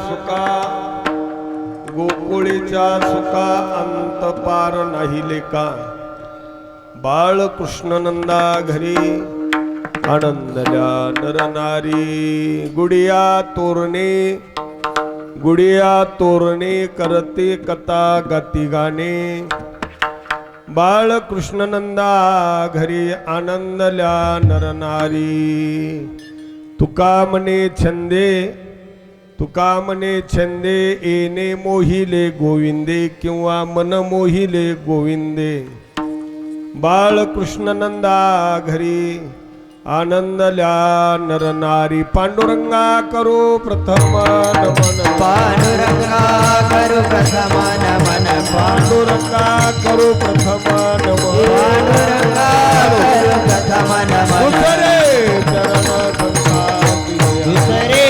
सुका गोकुळीच्या सुका अंत पार नाही लेका बाळकृष्ण नंदा घरी आनंदल्या नरनारी गुडिया तोरणे करते कथा गाती गाणे बाळकृष्ण नंदा घरी आनंदल्या नरनारी तुका म्हणे छंदे येणे मोहिले गोविंदे किंवा मन मोहिले गोविंदे बाळकृष्ण नंदा घरी आनंदल्या नरनारी पांडुरंगा करू प्रथम नमन पांडुरंगा करू प्रथम नमन पांडुरंगा करू प्रथम नमन पांडुरंगा करू प्रथम नमन दुसरे चरण दुसरे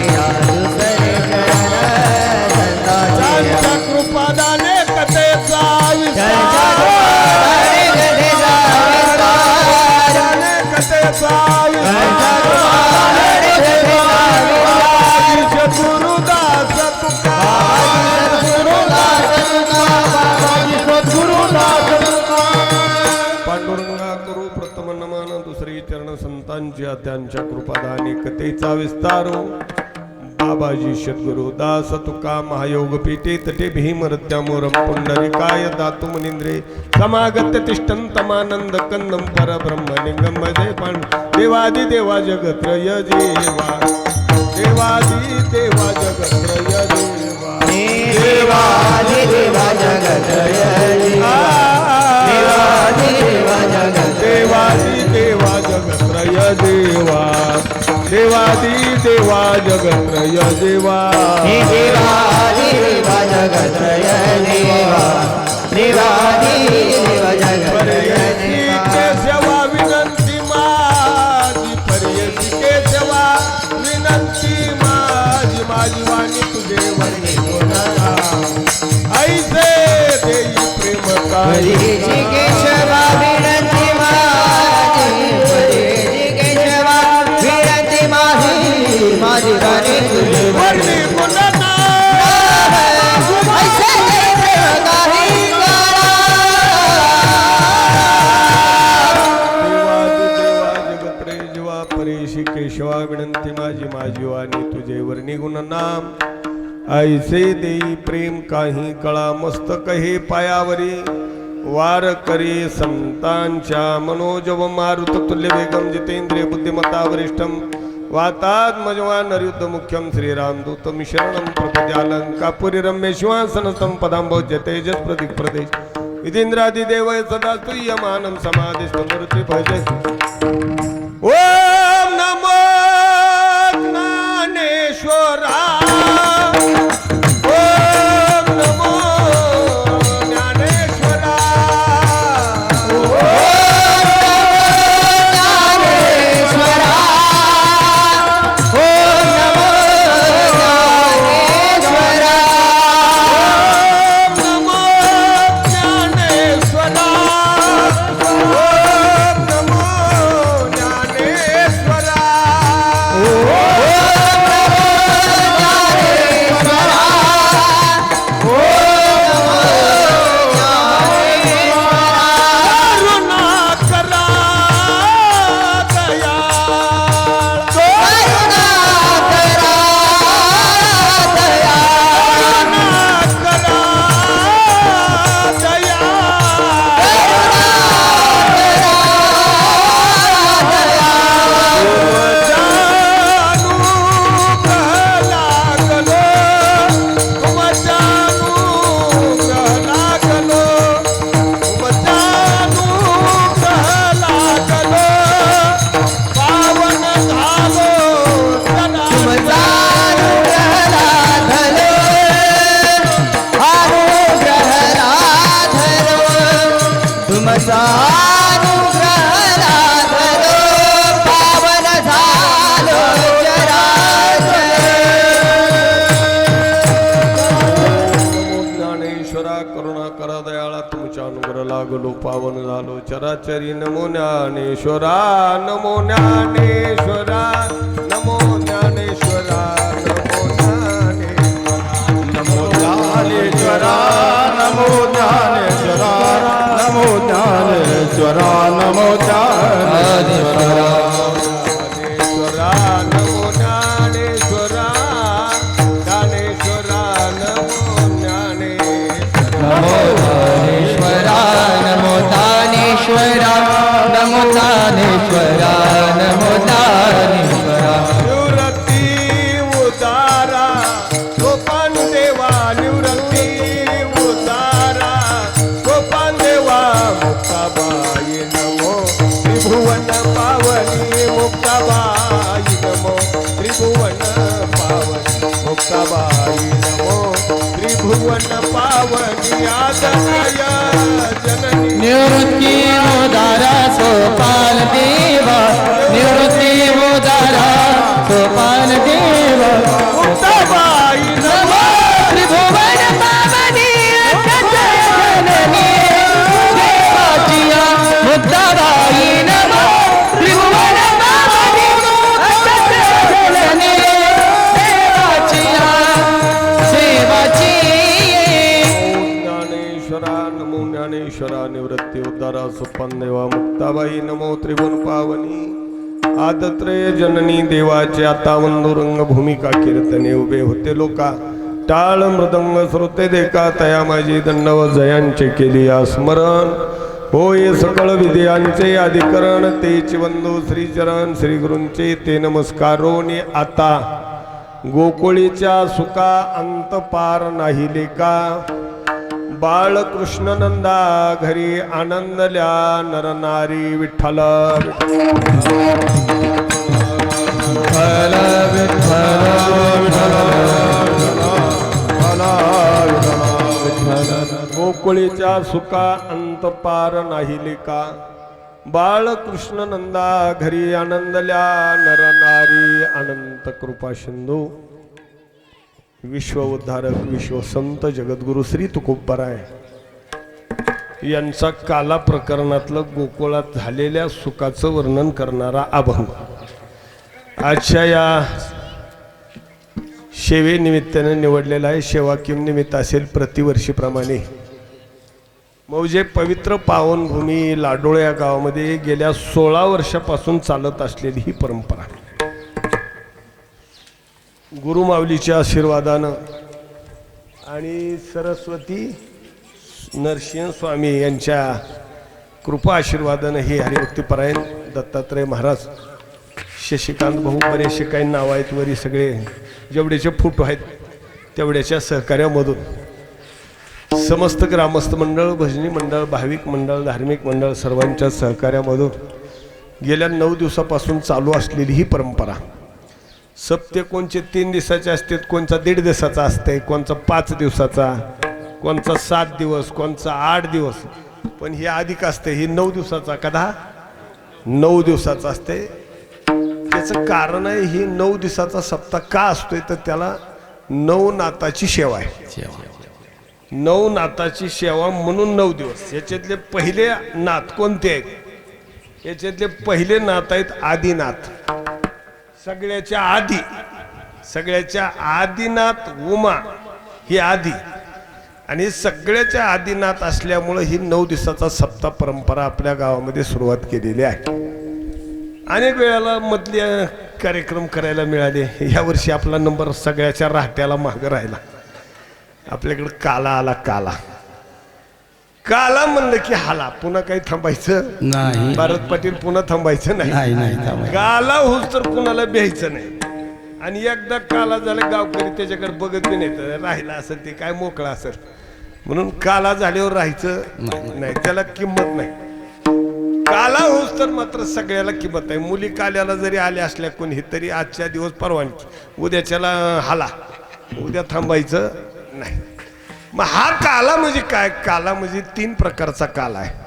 चरण दुसरे चरण कृपादाने कथेचा विस्तार पांडुरंगा करू प्रथम नमन दुसरी चरण संतांच्या त्यांच्या कृपादाने कथेचा विस्तार बाबाजी सद्गुरु दास तुका महायोग पीठे तटे भीमरत्यामोरम पुंडरिकाय दातु मुनींद्रे समागत्य तिष्ठन्तमानंद कंदम परब्रह्मलिंगम जय पांड देवादि देवा जगत्रय देवा देवादि देवा जगत्रय देवा देवादि देवा जगत्रय देवा देवादि देवा जगत्रय देवादि देवा जगत्रय देवा देवादि देवा जगत्रय देवा देवादि देवा जगत्रय देवा देवादि देवा जगत्रय के सेवा विनंती माझी पर्यसी के सेवा विनंती माझी वाणी तुझे वर्णी कोणाला ऐसे देई प्रेम काही हरी के सेवा विनंती माझी हरी के सेवा विनंती माझी वाणी तुझे वर्णी कोणाला ऐसे देई प्रेम काही परेशी केशवा विनंती माझी वाणी तुझे वर्णी गुण नाम ऐसे देई प्रेम काही कळा मस्तक हे पायावरी वार करी संतांच्या मनोजव मारुत तुल्य वेगम जितेंद्रिय बुद्धिमता वरिष्ठम वातात्मजवान नरयुद्ध मुख्यम श्रीरामदूतम शरणम प्रपद्यालंकापुरी रम्य शिवासनस्थम पदांभोज्य तेजस प्रतीक प्रदेश इतींद्रादिदेव सदा स्तूयमानं समाधिस्थमूर्ति भजे ओम नमो ज्ञानेश्वरा ओम नमो ज्ञानेश्वरा लागलो पावन झालो चराचरी नमो ज्ञानेश्वरा नमो ज्ञानेश्वरा नमो ज्ञानेश्वरा ज्ञानेश्वरा नमो ज्ञानेश्वरा ज्ञानेश्वरा नमो ज्ञानेश्वरा ज्ञानेश्वरा नमो ज्ञानेश्वरा नमो ज्ञानेश्वरा नमो ज्ञानेश्वरा नमो ज्ञानेश्वरा नमो ज्ञानेश्वरा निवृत्ती उदारा गोपान देवा निवृत्ती उदारा गोपान देवा मुक्ताबाई नमो त्रिभुवन पावनी मुक्ताबाई नमो त्रिभुवन पावनी मुक्ताबाई नमो त्रिभुवन पावनी आदरय जननी निवृत्ती उदारा सोपान देवा निवृत्ती उदारा सोपान देवा मुक्ताबाई नमो त्रिभुवन पावनी जननी देवाचिया मुक्ताबाई नमो त्रिभुवन पावनी जननी देवाचिया सेवाची ज्ञानेश्वरा नमो ज्ञानेश्वरा निवृत्ती उद्धारा सुपन देवा मुक्ताबाई नमो त्रिभुवन पावनी आदत्रय जननी देवाचे आता वंदुरंग भूमिका कीर्तने उभे होते लोका टाळ मृदंग श्रोते देखा तया माझी दंडव जयांचे केली स्मरण होय सकळ विद्यांचे अधिकरण तेच वंदू श्रीचरण श्री गुरूंचे ते नमस्कारोनी आता गोकुळीच्या सुका अंत पार नाही लेका बाळकृष्ण नंदा घरी आनंदल्या नरनारी विठ्ठल गोकुळीच्या सुका अंत पार नाही लेका बाळकृष्ण नंदा घरी आनंदल्या नरनारी अनंत कृपा सिंधू विश्व उद्धारक विश्व संत जगद्गुरु श्री तुकोबराय यांचा काला प्रकरणातलं गोकुळात झालेल्या सुखाचं वर्णन करणारा अभंग आजच्या या सेवेनिमित्ताने निवडलेला आहे. सेवा किम निमित्त असेल प्रतिवर्षीप्रमाणे मौजे पवित्र पावनभूमी लाडोळ या गावामध्ये गेल्या 16 वर्षापासून चालत असलेली ही परंपरा गुरुमाऊलीच्या आशीर्वादानं आणि सरस्वती नरसिंह स्वामी यांच्या कृपा आशीर्वादानं हे हरिभक्तीपरायण दत्तात्रय महाराज शशिकांत भाऊ बरेचसे काही नाव आहेत वरी सगळे जेवढेचे फोटो आहेत तेवढ्याच्या सहकार्यामधून समस्त ग्रामस्थ मंडळ भजनी मंडळ भाविक मंडळ धार्मिक मंडळ सर्वांच्या सहकार्यामधून गेल्या 9 दिवसापासून चालू असलेली ही परंपरा सप्ते कोणचे 3 दिवसाचे असतात, कोणचा 1.5 दिवसाचा असते, कोणचा 5 दिवसाचा, कोणचा 7 दिवस, कोणचा 8 दिवस, पण हे अधिक असते. ही 9 दिवसाचा कदा 9 दिवसाचा असते. त्याचं कारण आहे ही 9 दिवसाचा सप्ताह का असतोय तर त्याला 9 नाताची सेवा आहे. 9 नाताची सेवा म्हणून 9 दिवस. याच्यातले पहिले नाथ कोणते आहेत? याच्यातले पहिले नाथ आहेत आदिनाथ. सगळ्याच्या आदिनाथ उमा ही आदी आणि सगळ्याच्या आदिनाथ असल्यामुळे ही 9 दिवसाचा सप्ताह परंपरा आपल्या गावामध्ये सुरुवात केलेली आहे. अनेक वेळेला मधले कार्यक्रम करायला मिळाले. यावर्षी आपला नंबर सगळ्याच्या राहत्याला मागं राहिला. आपल्याकडे काला आला. काला म्हणलं की हाला, पुन्हा काही थांबायचं नाही. भारत पाटील पुन्हा थांबायचं नाही. काला होस तर कुणाला भ्यायचं नाही. आणि एकदा काला झाला गावकरी त्याच्याकडे बघत बी नाही तर राहिला असेल ते काय मोकळा असेल म्हणून काला झाल्यावर राहायचं नाही, त्याला किंमत नाही. काला होस तर मात्र सगळ्याला किंमत आहे. मुली काल्याला जरी आल्या असल्या कोणी तरी आजच्या दिवस परवानगी, उद्याच्याला हाला, उद्या थांबायचं नाही. मग हा काला म्हणजे काय? काला म्हणजे 3 प्रकारचा काला आहे.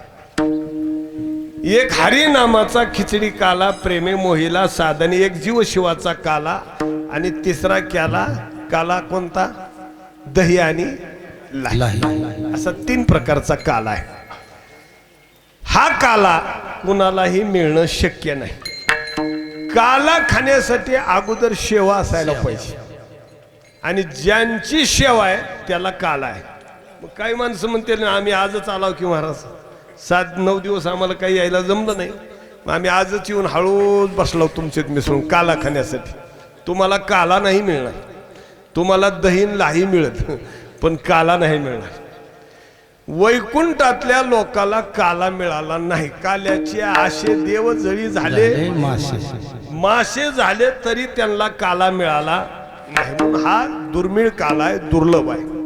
एक हरी नामाचा खिचडी काला, प्रेमे मोहिला साधनी, एक जीव शिवाचा काला आणि तिसरा काला कोणता? दही आणि लाही. असा 3 प्रकारचा काला आहे. हा काला कुणालाही मिळणं शक्य नाही. काला खाण्यासाठी अगोदर सेवा असायला पाहिजे आणि ज्यांची सेवा आहे त्याला काला आहे. मग काही माणसं म्हणते ना आम्ही आजच आलो की महाराज 7-9 दिवस आम्हाला काही यायला जमलं नाही. मग आम्ही आजच येऊन हळूच बसलो तुमच्यात मिसळून काला खाण्यासाठी. तुम्हाला काला नाही मिळणार, तुम्हाला दहीन लाही मिळत पण काला नाही मिळणार. वैकुंठातल्या लोकाला काला मिळाला नाही. काल्याचे आशे देव जळी झाले, मासे झाले तरी त्यांना काला मिळाला नाही. म्हणून हा दुर्मिळ काला आहे, दुर्लभ आहे.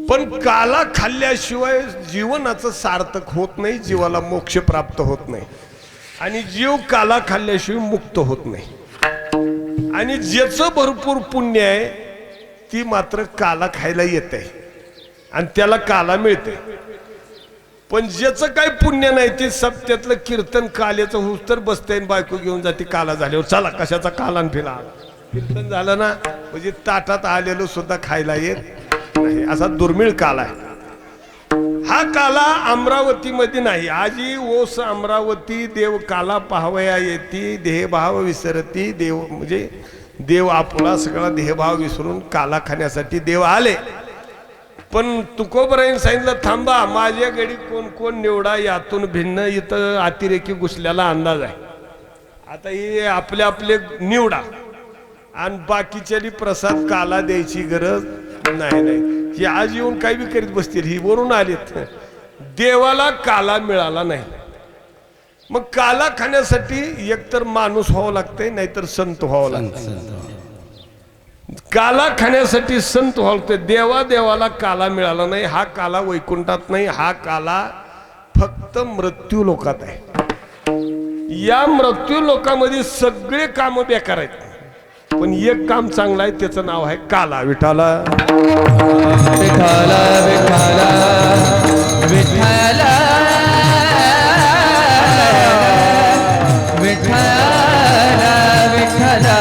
पण काला खाल्ल्याशिवाय जीवनाचं सार्थक होत नाही, जीवाला मोक्ष प्राप्त होत नाही. आणि जीव काला खाल्ल्याशिवाय मुक्त होत नाही. आणि ज्याचं भरपूर पुण्य आहे ती मात्र काला खायला येते आणि त्याला काला मिळते. पण ज्याचं काही पुण्य नाही ते सप्त्यातलं कीर्तन काल्याचं होऊस तर बसते, बायको घेऊन जाते काला झाल्यावर. चला कशाचा काला फिला, कीर्तन झालं ना म्हणजे ताटात आलेलं सुद्धा खायला येत नाही. असा दुर्मिळ काला आहे. हा काला अमरावतीमध्ये नाही. आजी ओस अमरावती देव काला पाहवया येती, देहभाव विसरती. देव म्हणजे देव आपला सगळा देहभाव विसरून काला खाण्यासाठी देव आले. पण तुकोबराईन सांगितलं थांबा, माझ्या गडी कोण कोण निवडा, यातून भिन्न. इथं अतिरेकी घुसल्याला अंदाज आहे. आता हे आपले आपले निवडा आणि बाकीच्यानी प्रसाद काला द्यायची गरज नाही. ही आज येऊन काही बी करीत बसतील, ही वरून आलीत. देवाला काला मिळाला नाही. मग काला खाण्यासाठी एकतर माणूस व्हावं लागतंय, नाहीतर संत व्हावं लागतं. काला खाण्यासाठी संत व्हावं लागतं. देवाला काला मिळाला नाही. हा काला वैकुंठात नाही, हा काला फक्त मृत्यू लोकात आहे. या मृत्यू लोकामध्ये सगळे काम बेकार आहेत, पण एक काम चांगलं आहे, त्याचं नाव आहे काला. विठाला विठाला विठाला विठाला विठाला विठाला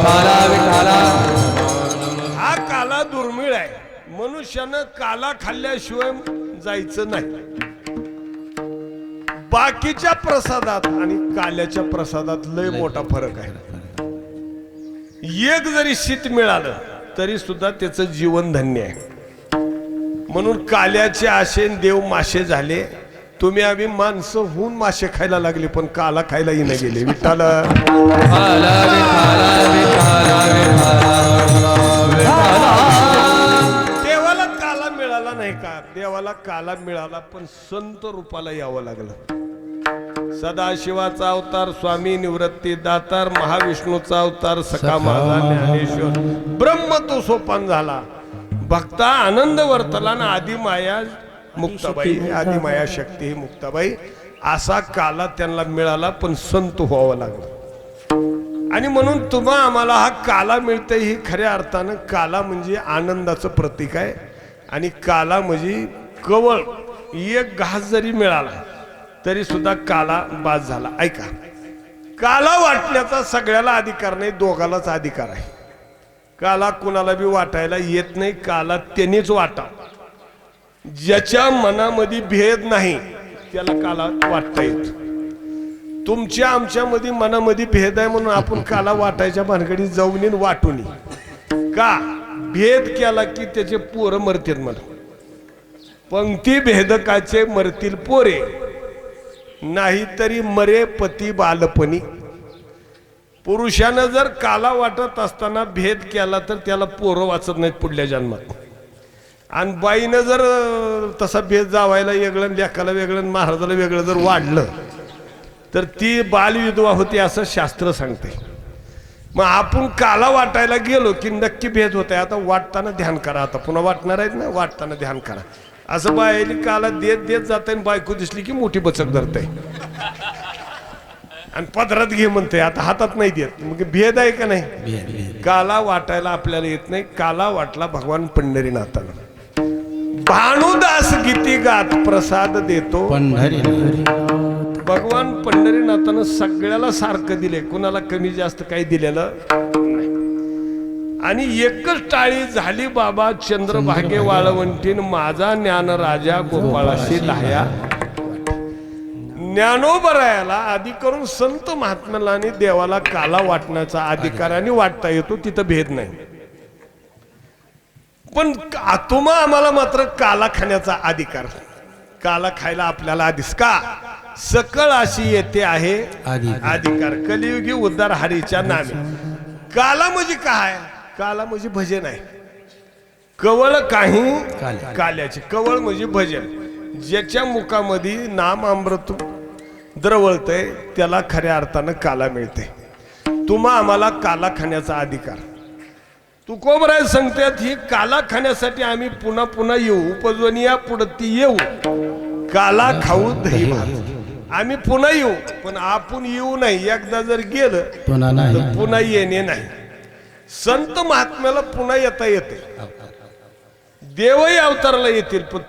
काला विठाला. हा काला दुर्मिळ आहे. मनुष्यानं काला खाल्ल्याशिवाय जायचं नाही. बाकीच्या प्रसादात आणि काल्याच्या प्रसादात लय मोठा फरक आहे. एक जरी शीत मिळालं तरी सुद्धा त्याचं जीवन धन्य आहे. म्हणून काल्याचे आशे देव मासे झाले. तुम्ही आम्ही माणसं होऊन मासे खायला लागले, पण काला खायलाही नाही गेले. विठाला देवाला काला मिळाला नाही का? देवाला काला मिळाला, पण संत रूपाला यावं लागलं. सदाशिवाचा अवतार स्वामी निवृत्ती दातार, महाविष्णूचा अवतार सखा माझा ज्ञानेश्वर, ब्रह्म तो सोपान झाला. भक्ता आनंद वर्तला ना आदी माया मुक्ताबाई, आदी माया शक्ती ही मुक्ताबाई. असा काला त्यांना मिळाला, पण संत व्हावं लागलं. आणि म्हणून तुम्हा आम्हाला हा काला मिळतंय, ही खऱ्या अर्थानं काला म्हणजे आनंदाचं प्रतीक आहे. आणि काला म्हणजे कवळ एक घास जरी मिळाला तरी सुद्धा काला बाद झाला. ऐका, काला वाटण्याचा सगळ्याला अधिकार नाही, दोघालाच अधिकार आहे. काला कुणाला बी वाटायला येत नाही. काला त्यांनीच वाटा. ज्याच्या मनामध्ये भेद नाही त्याला काला वाटता येत. तुमच्या आमच्या मध्ये मनामध्ये भेद आहे म्हणून आपण काला वाटायच्या भानगडीत जाऊन वाटून का भेद केला की त्याचे पोरं मरतील. मला पंक्ती भेदकाचे मरतील पोरे, नाहीतरी मरे पती बालपणी. पुरुषानं जर काला वाटत असताना भेद केला तर त्याला पोरं वाचत नाहीत पुढल्या जन्मात. आणि बाईनं जर तसा भेद जावायला वेगळं, लेकाला वेगळं, महाराजाला वेगळं जर वाढलं तर ती बालविधवा होती असं शास्त्र सांगते. मग आपण काला वाटायला गेलो की नक्की भेद होत आहे. आता वाटताना ध्यान करा. आता पुन्हा वाटणार आहेत ना, वाटताना ध्यान करा. असं बायली काला देत देत जात आहे, बायको दिसली की मोठी बचक धरते आणि पदरात घे म्हणते. आता हातात नाही देत. मग भेद आहे का नाही? काला वाटायला आपल्याला येत नाही. काला वाटला भगवान पंढरीनाथानं. भानुदास गीती गात प्रसाद देतो भगवान पंढरीनाथानं सगळ्याला सारखं दिले, कुणाला कमी जास्त काही दिलेलं नाही. आणि एकच टाळी झाली बाबा चंद्रभागे वाळवंटीन, माझा ज्ञान राजा गोपाळाशी लाया. ज्ञानोबरायाला आधी करून संत महात्म्याला आणि देवाला काला वाटण्याचा अधिकाराने वाटता येतो, तिथं भेद नाही. पण तुम्हा आम्हाला मात्र काला खाण्याचा अधिकार. काला खायला आपल्याला आधीच का सकळ अशी येते आहे अधिकार. कलियुगी उद्धार हरीच्या नामे. काला म्हणजे काय? काला म्हणजे भजन आहे. कवळ काही काल्याचे. कवळ म्हणजे भजन. ज्याच्या मुखामध्ये नाम अमृत द्रवळतंय त्याला खऱ्या अर्थानं काला मिळते. तुम्हा आम्हाला काला खाण्याचा अधिकार. तुकोबराय सांगतात ही काला खाण्यासाठी आम्ही पुन्हा पुन्हा येऊ. उपजवनिया पुढती येऊ काला खाऊ दही भात. आम्ही पुन्हा येऊ पण आपण येऊ नाही. एकदा जर गेलं तर पुन्हा येणे नाही. संत महात्म्याला पुन्हा येता येते. देवही अवतारला येतील पण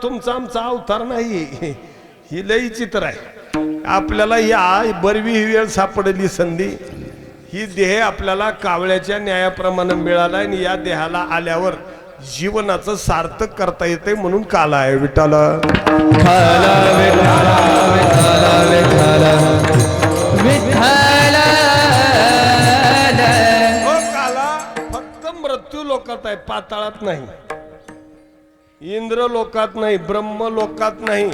तुमचा आमचा अवतार नाही. ही लई चित्र आहे. आपल्याला या बरवी ही वेळ सापडली संधी. ही देह आपल्याला कावळ्याच्या न्यायाप्रमाणे मिळाला आणि या देहाला आल्यावर जीवनाचं सार्थक करता येते म्हणून काला आहे. विठ्ठल काला फक्त मृत्यू लोकात आहे, पाताळात नाही. इंद्र लोकात नाही, ब्रह्म लोकात नाही,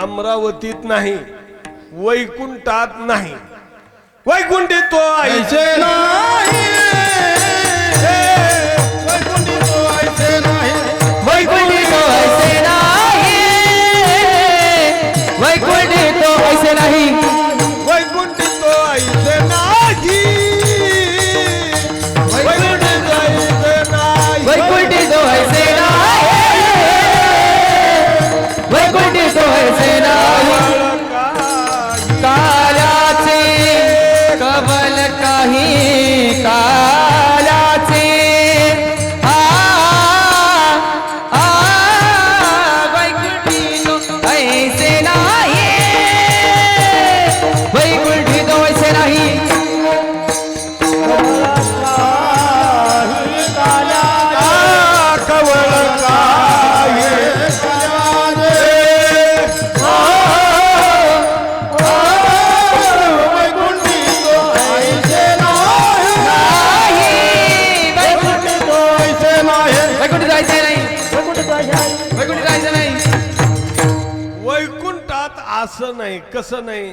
अमरावतीत नाही, वैकुंठात नाही. वैकुंठी तो ऐसे नाही. वैकुंठी तो ऐसे नाही. वैकुंठी तो ऐसे नाही. वैकुंठी तो ऐसे नाही. वैकुंठी तो ऐसे नाही. वैकुंठी तो ऐसे नाही. वैकुंठी तो ऐसे नाही. वैकुंठी तो ऐसे नाही. काल्याचे कवल काही काल्याचे. वैकुंठी तो ऐसे नाही. वैकुंठी तो ऐसे नाही. वैकुंठात असं नाही. कसं नाही?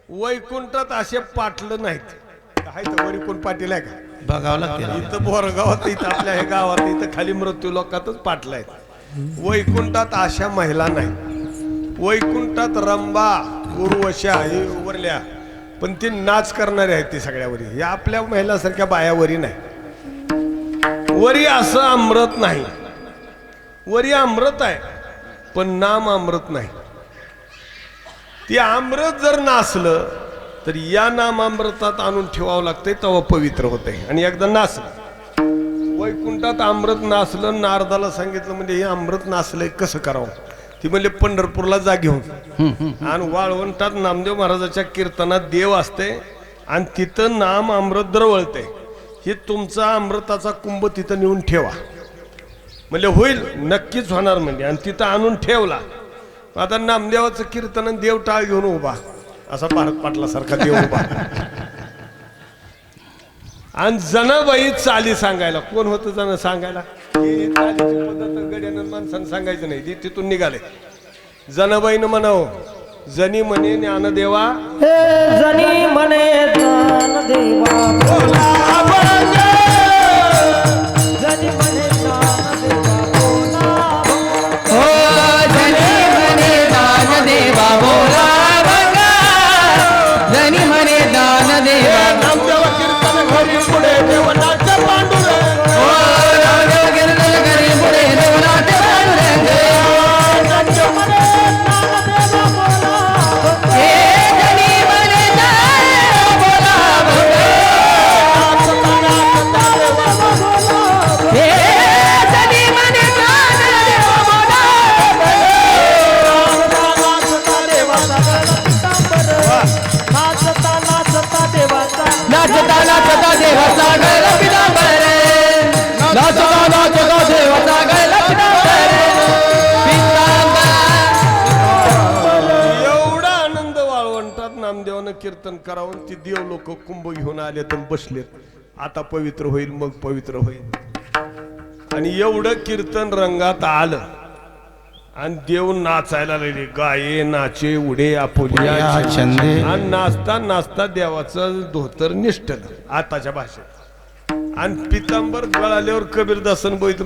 वैकुंठात असे पाटलं नाहीत. काय तर वैकुंठ पाटील आहे का? बघावं लागतं. इथं बोरगावात, इथं आपल्या हे गावात, इथं खाली मृत्यू लोकातच पाटलं आहेत. वैकुंठात अशा महिला नाही. वैकुंठात रंबा उर्वशा हे उरल्या पण ते नाच करणारे आहेत. ते सगळ्यावरी हे आपल्या महिलासारख्या बायावरी नाही. वरी असं अमृत नाही. वरी अमृत आहे पण नाम अमृत नाही. ते अमृत जर नासलं तर या नाम अमृतात आणून ठेवावं लागतंय तेव्हा पवित्र होते. आणि एकदा नासलं वैकुंठात अमृत नासलं. नारदाला सांगितलं म्हणजे हे अमृत नासलंय कसं करावं. ती म्हणले पंढरपूरला जा घेऊन. आणि वाळवंटात नामदेव महाराजाच्या कीर्तनात देव असते आणि तिथं नाम अमृत द्रवळते. हे तुमचा अमृताचा कुंभ तिथं नेऊन ठेवा. म्हणजे होईल, नक्कीच होणार म्हणजे. आणि तिथं आणून ठेवला. आता नामदेवाचं कीर्तन देव टाळ घेऊन उभा असा भारत पाटलासारखा देव उभा. आणि जनाबाई चाली सांगायला. कोण होतं जण सांगायला? ही चालीची पद्धत गड्यानं माणसानं सांगायचं नाही. ती तिथून निघाले. जनाबाईनं म्हणावं जनी म्हणे ज्ञानदेवा. जनी म्हणे ज्ञानदेवा. जनी म्हणे ज्ञानदेवा बोला. हो जनी म्हणे दानदेवा बोला बघा. जनी म्हणे दानदेवा. नामदेवा कीर्तन घरी पुढे देवनाच्या पांडुरंग. हो नामदेव कीर्तन घरी पुढे देवनाचे पांडुरंग. जनी म्हणे ज्ञानदेवा बोला. हे जनी म्हणे दानदेवा बोला बघा. हे जनी म्हणे दानदेवा बोला बघा. नाचता नाचता देवाचा गळा पितांबर. नाचता नाचता देवाचा गळा पितांबर. एवढा आनंद वाळवंटात नामदेवानं कीर्तन करावं. ती देव लोक कुंभ घेऊन आले तर बसलेत. आता पवित्र होईल मग पवित्र होईल. आणि एवढं कीर्तन रंगात आलं आणि देव नाचायला लागले, गाये नाचे उडे आपुलिया छंदे. आणि नाचता नाचता देवाचं धोतर निष्ठलं आताच्या भाषेत. आणि पितांबर गळाल्यावर कबीरदासन बोलत,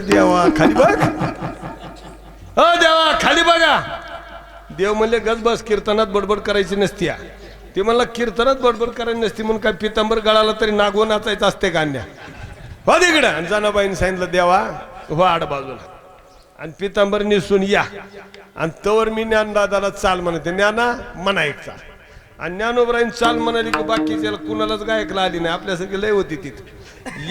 देवा खाली बघ, देवा खाली बघा. देव म्हणले गज बस, कीर्तनात बडबड करायची नसती. ते म्हणला कीर्तनात बडबड करायची नसती म्हणून काय पितांबर गळाला तरी नागव नाचायचं असते का अन्या हो तिकडं. आणि जनाबाईने सांगितलं देवा हो आड बाजूला, आणि पितांबर निसून या. आणि तवर मी ज्ञानदादाला चाल म्हणते, ज्ञाना म्हणायचा. आणि ज्ञानोबराईन चाल म्हणाली की बाकीच्याला कुणालाच गायकला आली नाही, आपल्यासारखी लय होती तिथे.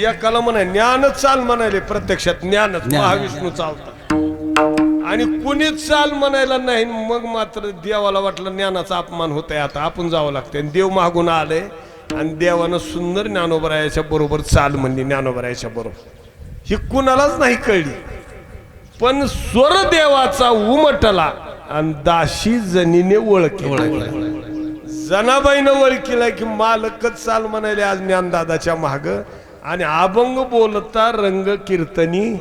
एकाला म्हणाय ज्ञानच चाल म्हणाले, प्रत्यक्षात ज्ञानच महाविष्णू चालतात. आणि कुणीच चाल म्हणायला नाही. मग मात्र देवाला वाटलं ज्ञानाचा अपमान होत आहे, आता आपण जावं लागतंय. देव मागून आले आणि देवानं सुंदर ज्ञानोबरायाच्या बरोबर चाल म्हणली. ज्ञानोबरायाच्या बरोबर ही कुणालाच नाही कळली, पण स्वर देवाचा उमटला आणि दाशी जनीने ओळखली. जनाबाईनं ओळखीला की मालकच चाल म्हणाले आज ज्ञानदादाच्या माग. आणि अभंग बोलता रंग कीर्तनी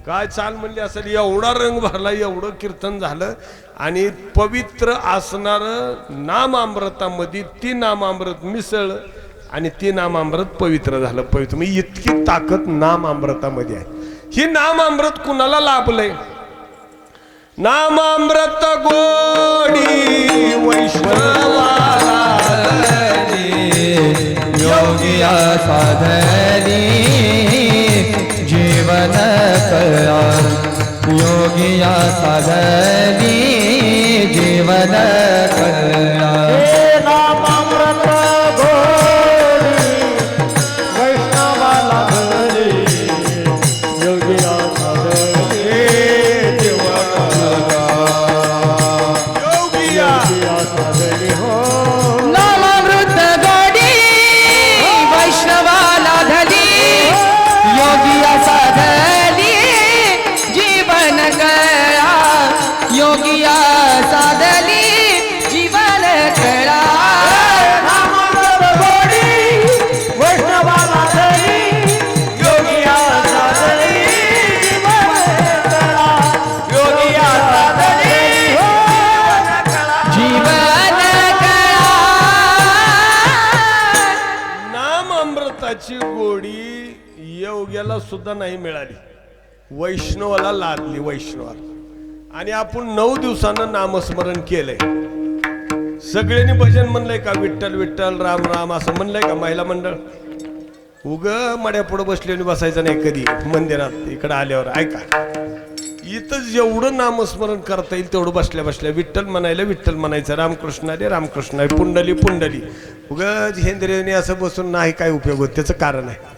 काय चाल म्हणली असेल, एवढा रंग भरला, एवढं कीर्तन झालं. आणि पवित्र असणार नामामृतामध्ये ती नामामृत मिसळ आणि ती नामामृत पवित्र झालं. पवित्र म्हणजे इतकी ताकद नामामृतामध्ये आहे. ही नामामृत कुणाला लाभलंय? नामामृत गोडी वैष्णवाला योगिया साधनी जीवन कया, योगिया साधनी जीवन कया. हे नामामृत गोडी वैष्णवाला घरी, योगिया साधनी योगिया साधनी हो. नामामृत गोडी वैष्णवाला धली, योगिया साधली जीवन गया, योगिया साधली जीवन गया. नामामृत गोडी वैष्णवाला घरी, योगिया साधनी जीवन कळा, योगिया साधनी हो जीवन गया. नाम अमृताची गोडी योग्याला सुद्धा नाही मिळाली, वैष्णवाला लादली. वैष्णवाला. आणि आपण 9 दिवसानं नामस्मरण केलंय. सगळ्यांनी भजन म्हणलंय का, विठ्ठल विठ्ठल राम राम असं म्हणलंय का? महिला मंडळ उग मड्या पुढे बसले बसायचं नाही कधी मंदिरात. इकडं आल्यावर ऐका, इथं जेवढं नामस्मरण करता येईल तेवढं बसल्या बसल्या विठ्ठल म्हणायला विठ्ठल म्हणायचं, रामकृष्ण रे रामकृष्ण आहे, पुंडली पुंडली. उगाच हेंद्रेने असं बसून नाही काय उपयोग होत. त्याचं कारण आहे,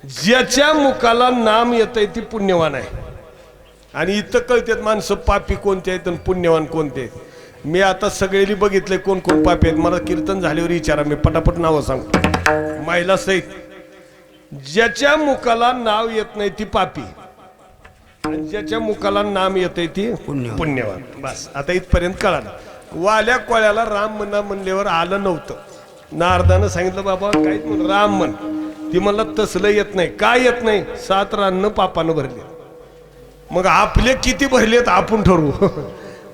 ज्याच्या मुखाला नाम येतंय ती पुण्यवान आहे. आणि इथं कळतात माणसं पापी कोणते आहेत आणि पुण्यवान कोणते आहेत. मी आता सगळ्यांनी बघितलंय कोण कोण पापी आहेत. मला कीर्तन झाल्यावर विचारा, मी पटापट नावं सांगतो महिला सहित. ज्याच्या मुखाला नाव येत नाही ती पापी, आणि ज्याच्या मुखाला नाम येतंय ती पुण्यवान. बस आता इथपर्यंत कळालं. वाल्या कोळ्याला राम म्हणा म्हणल्यावर आलं नव्हतं. नारदानं सांगितलं बाबा काहीच म्हण राम म्हण. ती म्हणला तसलं येत नाही. काय येत नाही? 7 रान्न पापानं भरले. मग आपले किती भरलेत आपण ठरवू.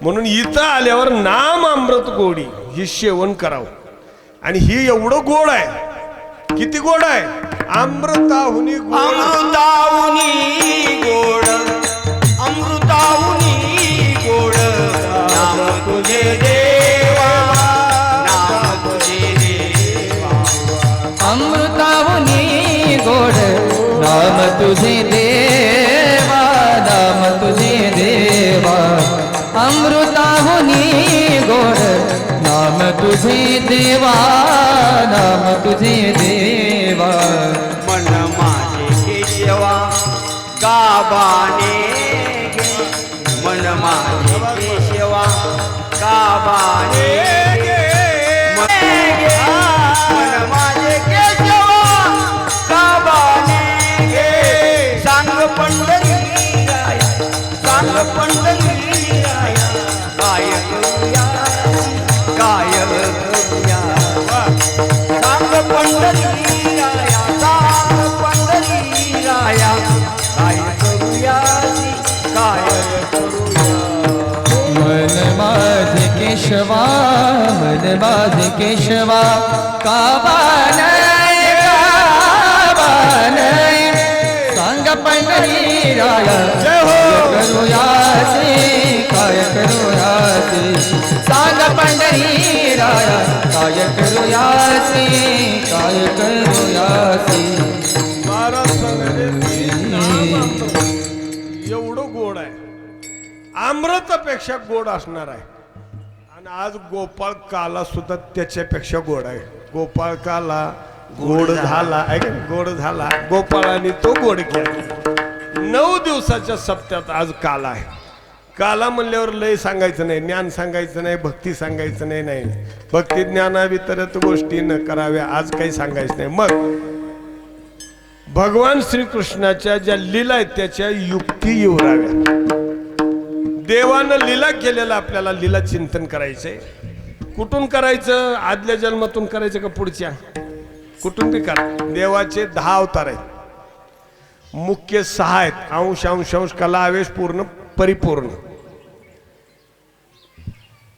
म्हणून इथं आल्यावर नाम अमृत गोडी ही सेवन करावं. आणि ही एवढं गोड आहे. किती गोड आहे? अमृताहुनी गोड. अमृताहुनी गोड, अमृताहुनी गोड, नाम तुझे देवा, नाम तुझे देवा. अमृताहुनी गोड नाम तुझे देवा, नाम तुझे देवा. अमृताहुनी गोड नाम तुझे देवा, नाम तुझे देवा. मन माझे केशवा गाबाने गे, मन माझे केशवा गाबाने गे, मन माझे केशवा गाबाने गे. सांग पंढरी राया, सांग पंढरी राया, काय करूया, काय करूया. सांग पंढरी राया, सांग पंढरी राया, केशवा मन माझे केशवा काबा नाही सांग पंढरी राया काय करूयासी सांग पंढरी राया काय करूयासी काय करूयासी महाराज सांगायले, "ते नाम अमृत एवढं गोड आहे, अमृतापेक्षा गोड असणार आहे." आणि आज गोपाळ काला सुद्धा त्याच्यापेक्षा गोड आहे. गोपाळ काला गोड झाला आहे का? गोड झाला गोपाळाने तो गोड केला. 9 दिवसाच्या सप्त्यात आज काला आहे. काला म्हणल्यावर लय सांगायचं नाही, ज्ञान सांगायचं नाही, भक्ती सांगायचं नाही. नाही भक्ती ज्ञानावितरत गोष्टी न कराव्या, आज काही सांगायचं नाही. मग भगवान श्रीकृष्णाच्या ज्या लीला आहेत त्याच्या युक्ती युवराव्या. देवानं लीला केलेला आपल्याला लीला चिंतन करायचंय. कुठून करायचं? आदल्या जन्मातून करायचं का पुढच्या? कुठून बी करा. देवाचे 10 अवतार आहेत, मुख्य 6 आहेत. अंश अंश अंश कला आवेश पूर्ण परिपूर्ण.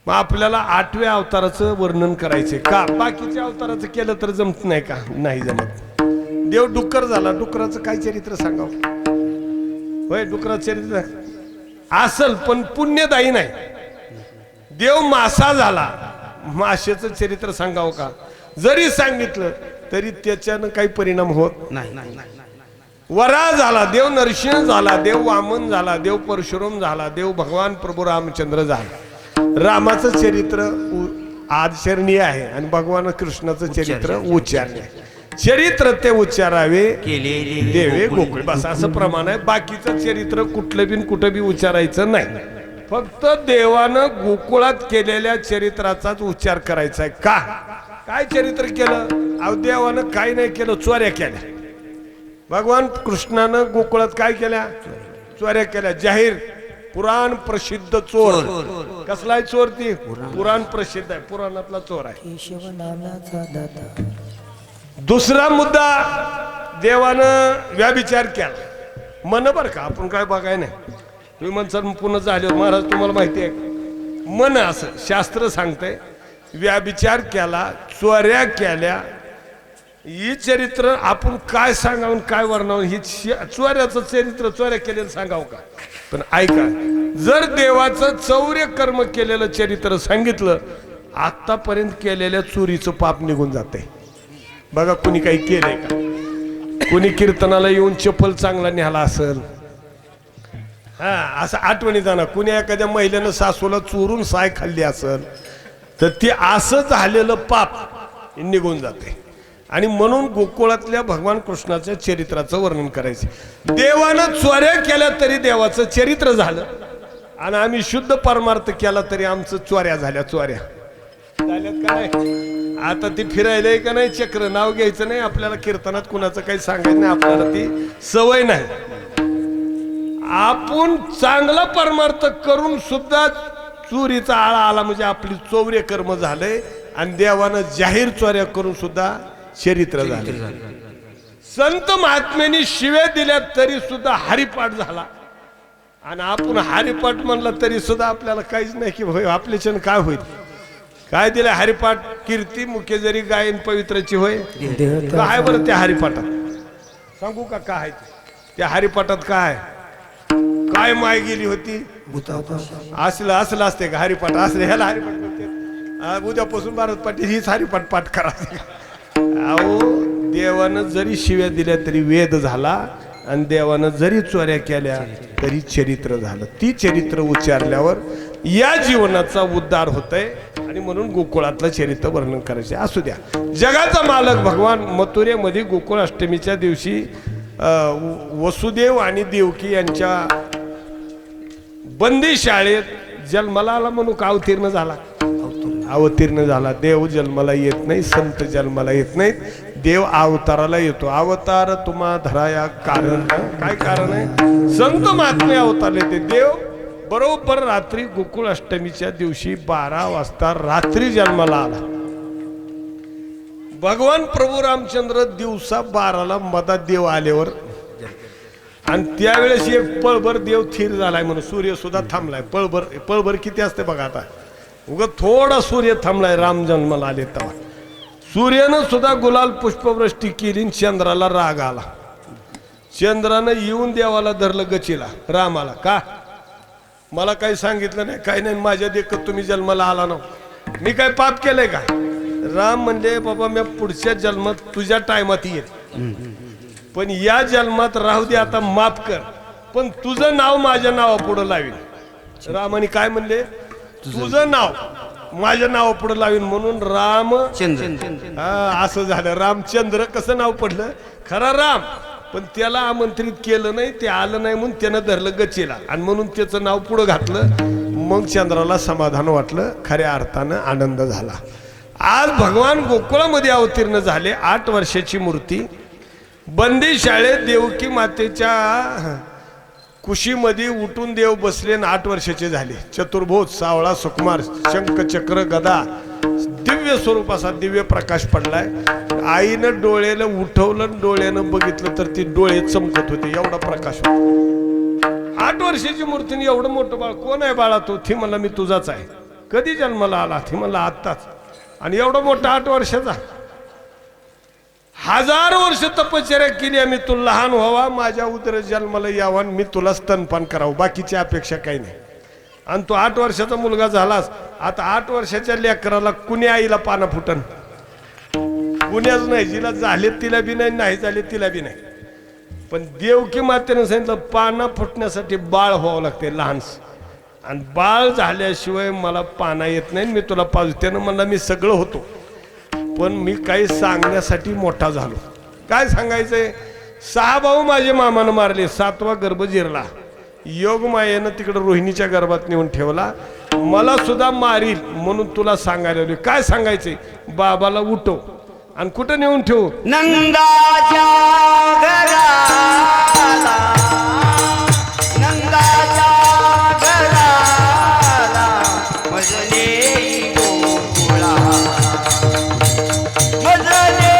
मग आपल्याला 8व्या अवताराचं वर्णन करायचंय का? बाकीच्या अवताराचं केलं तर जमत नाही का? नाही जमत. देव डुक्कर झाला, डुकराचं काय चरित्र सांगावं? होय, डुकराचं चरित्र असल पण पुण्यदायी नाही. देव मासा झाला, माशाचं चरित्र सांगावं का? जरी सांगितलं तरी त्याच्यानं काही परिणाम होत नाही. वराह झाला, देव नरसिंह झाला, देव वामन झाला, देव परशुराम झाला, देव भगवान प्रभू रामचंद्र झाला. रामाचं चरित्र आचरणीय आहे आणि भगवान कृष्णाचं चरित्र उच्चारणीय आहे. चरित्र ते उच्चारावे देवे गोकुळ, बस असं प्रमाण आहे. बाकीचं चरित्र कुठलं बिन कुठं बी उच्चारायचं नाही. फक्त देवानं गोकुळात केलेल्या चरित्राचाच उच्चार करायचा आहे. का? काय चरित्र केलं? अहो देवानं काय नाही केलं, चोऱ्या केल्या. भगवान कृष्णानं गोकुळात काय केल्या? चोऱ्या केल्या. जाहीर पुराण प्रसिद्ध चोर. कसलाय चोर? ती पुराण प्रसिद्ध आहे, पुराणातला चोर आहे. दुसरा मुद्दा, देवानं व्याभिचार केला. मन बर का, आपण काय बघाय नाही. तुम्ही म्हणसाल पुन्हा झाले महाराज, तुम्हाला माहिती आहे मन असं शास्त्र सांगतंय. व्याभिचार केला, चोऱ्या केल्या. ही चरित्र आपण काय सांगावं काय वर्णावं? ही चोऱ्याचं चरित्र, चोऱ्या केलेलं सांगावं का? पण ऐका, जर देवाचं चौर्य कर्म केलेलं चरित्र सांगितलं, आतापर्यंत केलेल्या चोरीचं पाप निघून जाते. बघा कुणी काही केलंय का? कुणी कीर्तनाला येऊन चप्पल चांगला न्याला असेल, हा असं आठवणी जाणार. कुणी एखाद्या महिलेनं सासूला चोरून साय खाल्ली असेल तर ते असं झालेलं पाप निघून जाते. आणि म्हणून गोकुळातल्या भगवान कृष्णाच्या चरित्राचं वर्णन करायचं. देवानं चोऱ्या केल्या तरी देवाचं चरित्र झालं, आणि आम्ही शुद्ध परमार्थ केला तरी आमचं चोऱ्या झाल्या. चोऱ्या झाल्यात काय? आता ती फिरायला का नाही चक्र, नाव घ्यायचं नाही आपल्याला. कीर्तनात कुणाचं काही सांगायचं नाही, आपल्याला ती सवय नाही. आपण चांगला परमार्थ करून सुद्धा चोरीचा आळा आला म्हणजे आपली चौर्य कर्म झाले. आणि देवानं जाहीर चोऱ्या करून सुद्धा चरित्र झाले. संत महात्म्यांनी शिव्या दिल्या तरी सुद्धा हरिपाठ झाला. आणि आपण हरिपाठ म्हणला तरी सुद्धा आपल्याला काहीच नाही की होय आपल्याच्यानं काय होईल. काय दिलं हरिपाठ? कीर्ती मुखे जरी गायन पवित्राची होय. काय बरं त्या हरिपाठात सांगू का? काय त्या हरिपाठात काय काय माय गेली होती? असलं असलं असते का हरिपाठ? असले ह्याला हरिपाठ म्हणते. उद्यापासून भारत पाटील हीच हरिपाठ पाठ करा. अहो देवानं जरी शिव्या दिल्या तरी वेद झाला, आणि देवानं जरी चोऱ्या केल्या तरी चरित्र झालं. ती चरित्र उच्चारल्यावर या जीवनाचा उद्धार होतय. आणि म्हणून गोकुळातलं चरित्र वर्णन करायचे. असू द्या, जगाचा मालक भगवान मथुरेमध्ये गोकुळ अष्टमीच्या दिवशी वसुदेव आणि देवकी यांच्या बंदी शाळेत जन्माला आला म्हणून का अवतीर्ण झाला? अवतीर्ण झाला. देव जन्माला येत नाही, संत जन्माला येत नाहीत, देव अवताराला येतो. अवतार तुम्हा धराया कारण. काय कारण आहे? संत महात्मे अवतारले ते. देव बरोबर रात्री गोकुळ अष्टमीच्या दिवशी 12 वाजता रात्री जन्माला आला. भगवान प्रभू रामचंद्र दिवसा 12ला मधात देव आल्यावर, आणि त्यावेळेस एक पळभर देव थिर झालाय म्हणून सूर्य सुद्धा थांबलाय. पळभर किती असते बघा आता? उगा थोडा सूर्य थांबलाय राम जन्माला आले तेव्हा. सूर्यानं सुद्धा गुलाल पुष्पवृष्टी केली आणि चंद्राला राग आला. चंद्रानं येऊन देवाला धरलं गचीला रामाला. का मला काही सांगितलं नाही, काही नाही, माझ्या देखत तुम्ही जन्माला आला ना, मी काय पाप केलंय का? राम म्हणले बाबा मी पुढच्या जन्मात तुझ्या टायमात येईल, पण या जन्मात राहू दे, आता माफ कर, पण तुझं नाव माझ्या नावापुढं लावीन. रामाने काय म्हणले? तुझं नाव माझ्या नावापुढं लावीन. म्हणून राम हा असं झालं. रामचंद्र कसं नाव पडलं? खरा राम, पण त्याला आमंत्रित केलं नाही, ते आलं नाही म्हणून त्यानं धरलं गचीला आणि म्हणून त्याचं नाव पुढं घातलं. मग चंद्राला समाधान वाटलं, खऱ्या अर्थानं आनंद झाला. आज भगवान गोकुळामध्ये अवतीर्ण झाले. 8 वर्षाची मूर्ती बंदी शाळेत देवकी मातेच्या कुशीमध्ये उठून देव बसले आणि 8 वर्षाचे झाले. चतुर्भुज, सावळा, सुकुमार, शंख, चक्र, गदा, दिव्य स्वरूपाचा दिव्य प्रकाश पडलाय. आईनं डोळ्याला उठवलं, डोळ्यानं बघितलं तर ती डोळे चमकत होते, एवढा प्रकाश होता. 8 वर्षाची मूर्तीने एवढं मोठं बाळ. कोण आहे बाळा तू? ती म्हणला मी तुझाच आहे. कधी जन्माला आला? ती म्हणला आत्ताच. आणि एवढा मोठा 8 वर्षाचा. 1000 वर्ष तपश्चर्या केली आम्ही, तू लहान व्हावा, माझ्या उदर जन्माला यावा, मी तुला स्तनपान करावं, बाकीची अपेक्षा काही नाही. आणि तो 8 वर्षाचा मुलगा झालास. आता 8 वर्षाच्या लेकराला कुणी आईला पाना फुटन? कुण्याच नाही. जिला झाले तिला बी नाही, नाही झाले तिला बी नाही. पण देवकी मातेनं सांगितलं पाना फुटण्यासाठी बाळ व्हावं लागते लहानस, आणि बाळ झाल्याशिवाय मला पाना येत नाही, मी तुला पाजू. त्यानं म्हणला मी सगळं होतो, पण मी काही सांगण्यासाठी मोठा झालो. काय सांगायचंय? 6 भाऊ माझे मामानं मारले, 7वा गर्भ जिरला. योगमायेनं तिकडे रोहिणीच्या गर्भात नेऊन ठेवला. मला सुद्धा मारील म्हणून तुला सांगायला लावले. काय सांगायचंय? बाबाला उठव आणि कुठं नेऊन ठेवू? नंदाच्या घराला, नंदाच्या घराला मजले गोकुळा, मजले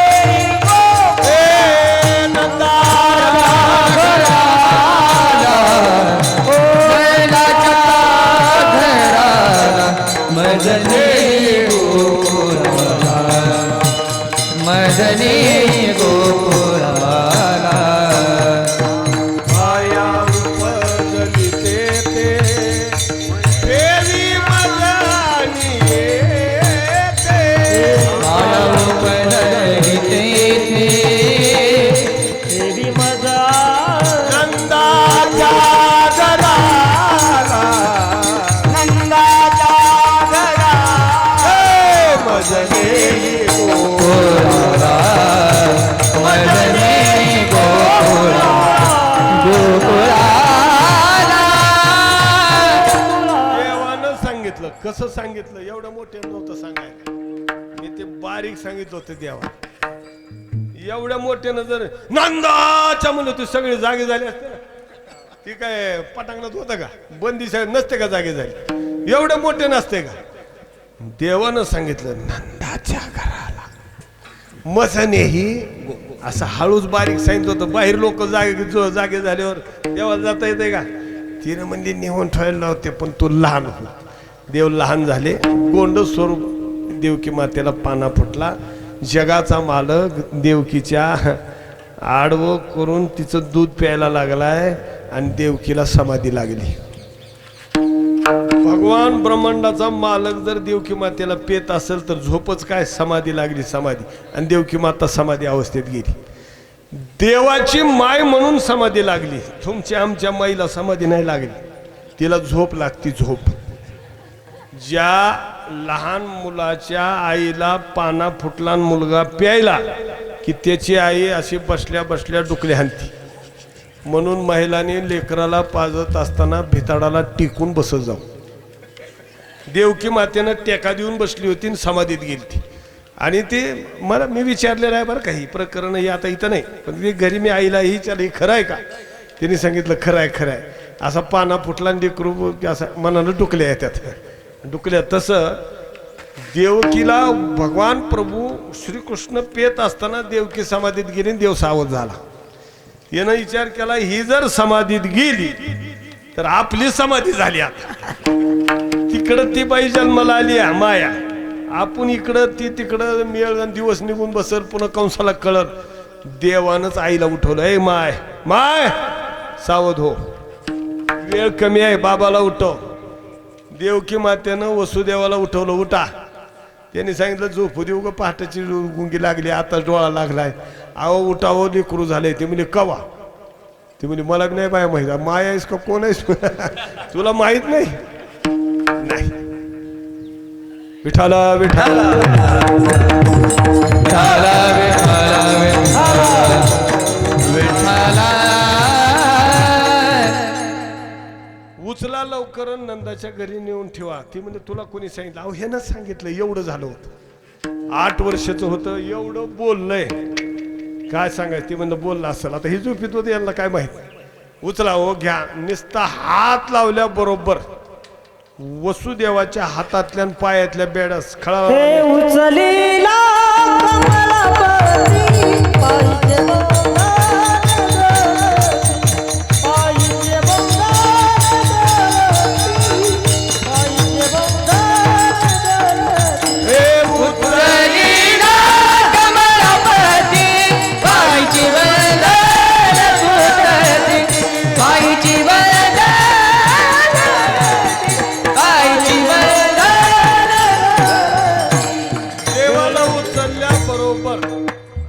मदनी गोकुळाला माया उपजलिते ते देवी मलानी येते. माया उपजलिते देवी मजा नंदाच्या घराला, नंदाच्या घराला मजले गोकुळाला, मदनी गोकुळाला, गोकुळाला. देवानं सांगितलं. कसं सांगितलं? एवढं मोठे नव्हतं सांगायला, मी ते बारीक सांगितलं होतं देवा. एवढ्या मोठ्यानं जर नंदाच्या म्हणलं तू सगळे जागे झाले असते ना, ती काय पटांगणात होतं का? बंदी साहेब नसते का जागे झाले? एवढे मोठे नसते का? देवानं सांगितलं नंदाच्या घराला मसनेही, असं हळूच बारीक सांगितलं होतं. बाहेर लोक जागे झाल्यावर देवाला जाता येते का? तिने म्हणजे निवून ठेवायला नव्हते, पण तू लहान हो. देव लहान झाले. गोंड स्वरूप देवकी मातेला पाना फुटला. जगाचा मालक देवकीच्या आडवं करून तिचं दूध प्यायला लागलाय आणि देवकीला समाधी लागली. भगवान ब्रह्मांडाचा मालक जर देवकी मातेला पेत असेल तर झोपच काय, समाधी लागली समाधी. आणि देवकी माता समाधी अवस्थेत गेली. देवाची माय म्हणून समाधी लागली. तुमच्या आमच्या माईला समाधी नाही लागली, तिला झोप लागती, झोप. ज्या लहान मुलाच्या आईला पाना फुटला मुलगा प्यायला की त्याची आई अशी बसल्या बसल्या डुकल्या हाणती. म्हणून महिलांनी लेकराला पाजत असताना भिताडाला टिकून बसत जाऊ. देवकी मातेनं टेका देऊन बसली होती आणि समाधीत गेली ती. आणि ते मला मी विचारलेलं आहे बरं, काही प्रकरण हे आता इथं नाही, पण ते घरी मी आईला ही विचारलं हे खरं आहे का? तिने सांगितलं खरं आहे, खरं आहे. असा पाना फुटला आणि लेकरू असं मनानं डुकल्या येतात, डुकल्या. तसं देवकीला भगवान प्रभू श्रीकृष्ण पेत असताना देवकी समाधीत गेली, देव सावध झाला. यानं विचार केला ही जर समाधीत गेली तर आपली समाधी झाली. आता ती इकडं ती बाई जन्माला आली आहे माया, आपण इकडं ती तिकडं मेळ दिवस निघून बसल, पुन्हा कंसाला कळत देवानंच आईला उठवलं. ए माय माय सावध हो, वेळ कमी आहे, बाबाला उठव. देवकी मातेनं वसुदेवाला उठवलं, उठा. त्यांनी सांगितलं झोपू देऊ का, पहाटाची गुंगी लागली, आता डोळा लागलाय, अहो उठावं लेकरू झालंय. ते म्हणजे कवा? ते म्हणजे मला बी नाही बाय माहिती, माया आहेस का कोण आहेस तुला माहित नाही? नाही. विठाला विठाला उचला लवकर नंदाच्या घरी नेऊन ठेवा. ती म्हणजे तुला कोणी सांगितलं? अहो हे ना सांगितलं, एवढं झालं होतं, 8 वर्षाचं होतं, एवढं बोललंय, काय सांगायचं? ती म्हणलं बोललं असेल, आता ही झोपीत होती, यांना काय माहित. उचला हो, घ्या. नुसता हात लावल्याबरोबर वसुदेवाच्या हातातल्या पायातल्या बेडास खळा उचलीला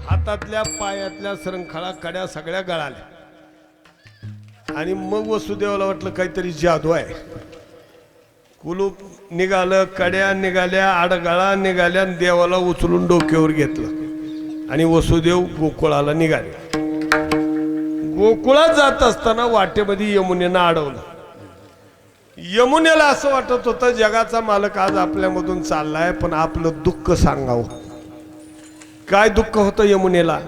हातातल्या पायातल्या सरंखळा कड्या सगळ्या गळाल्या. आणि मग वसुदेवाला वाटलं काहीतरी जादू आहे. कुलूप निघालं, कड्या निघाल्या, आडगळा निघाल्या, देवाला उचलून डोक्यावर घेतलं आणि वसुदेव गोकुळाला निघाले. गोकुळात जात असताना वाटेमध्ये यमुनेनं अडवलं. यमुनेला असं वाटत होतं जगाचा मालक आज आपल्यामधून चाललाय, पण आपलं दुःख सांगावं. काय दुःख होतं यमुनेला?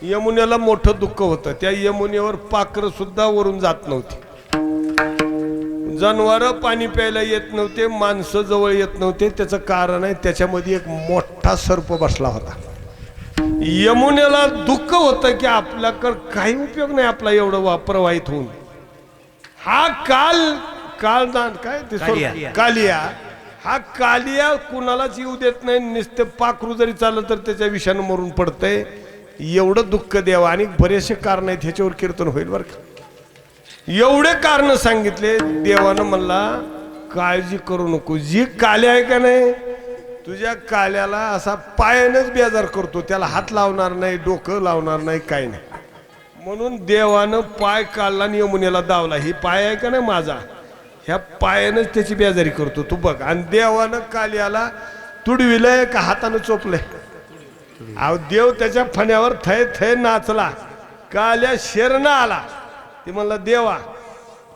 यमुनेला मोठं दुःख होतं. त्या यमुनेवर पाखरं सुद्धा वरून जात नव्हती, जनावरं पाणी प्यायला येत नव्हते, माणसं जवळ येत नव्हते. त्याचं कारण आहे, त्याच्यामध्ये एक मोठा सर्प बसला होता. यमुनेला दुःख होतं की आपल्याकडं काही उपयोग नाही आपला एवढं प्रवाहित होऊन. हा कालदान काय ते कालिया, हा कालिया कुणालाच येऊ देत नाही. नुसते पाखरू जरी चाललं तर त्याच्या विषानं मरून पडतंय. एवढं दुःख द्यावं. आणि बरेचसे कारण आहेत, ह्याच्यावर कीर्तन होईल बरं का. एवढे कारण सांगितले. देवानं म्हणला काळजी करू नको, जी काल्या आहे का नाही तुझ्या काल्याला असा पायानंच बेजार करतो, त्याला हात लावणार नाही, डोकं लावणार नाही, काही नाही. म्हणून देवानं पाय काढला आणि यमुनेला दावला. ही पाय आहे का नाही माझा, ह्या पायानंच त्याची बेजारी करतो तू बघ. आणि देवानं काल्याला तुडविलंय का हातानं चोपलंय? अहो देव त्याच्या फण्यावर थय थय नाचला. काल्या शेरना आला. ते म्हणला देवा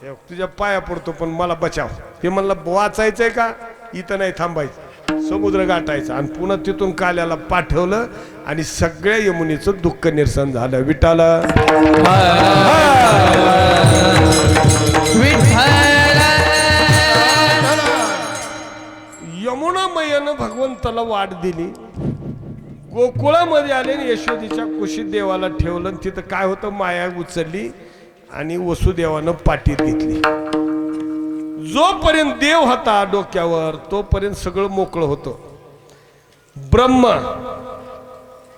तुझ्या पाया पडतो पण मला बचाव. ते म्हणलं वाचायचंय का, इथं नाही थांबायचं, समुद्र गाठायचा. आणि पुन्हा तिथून काल्याला पाठवलं आणि सगळ्या यमुनेचं दुःख निरसन झालं. विठाला यमुना मैयानं भगवंताला वाट दिली. गोकुळामध्ये आले आणि यशोदीच्या कुशीत देवाला ठेवलं. तिथं काय होतं, माया उचलली आणि वसुदेवानं पाठीत घेतली. जोपर्यंत देव होता डोक्यावर तोपर्यंत सगळं मोकळं होतं, ब्रह्म.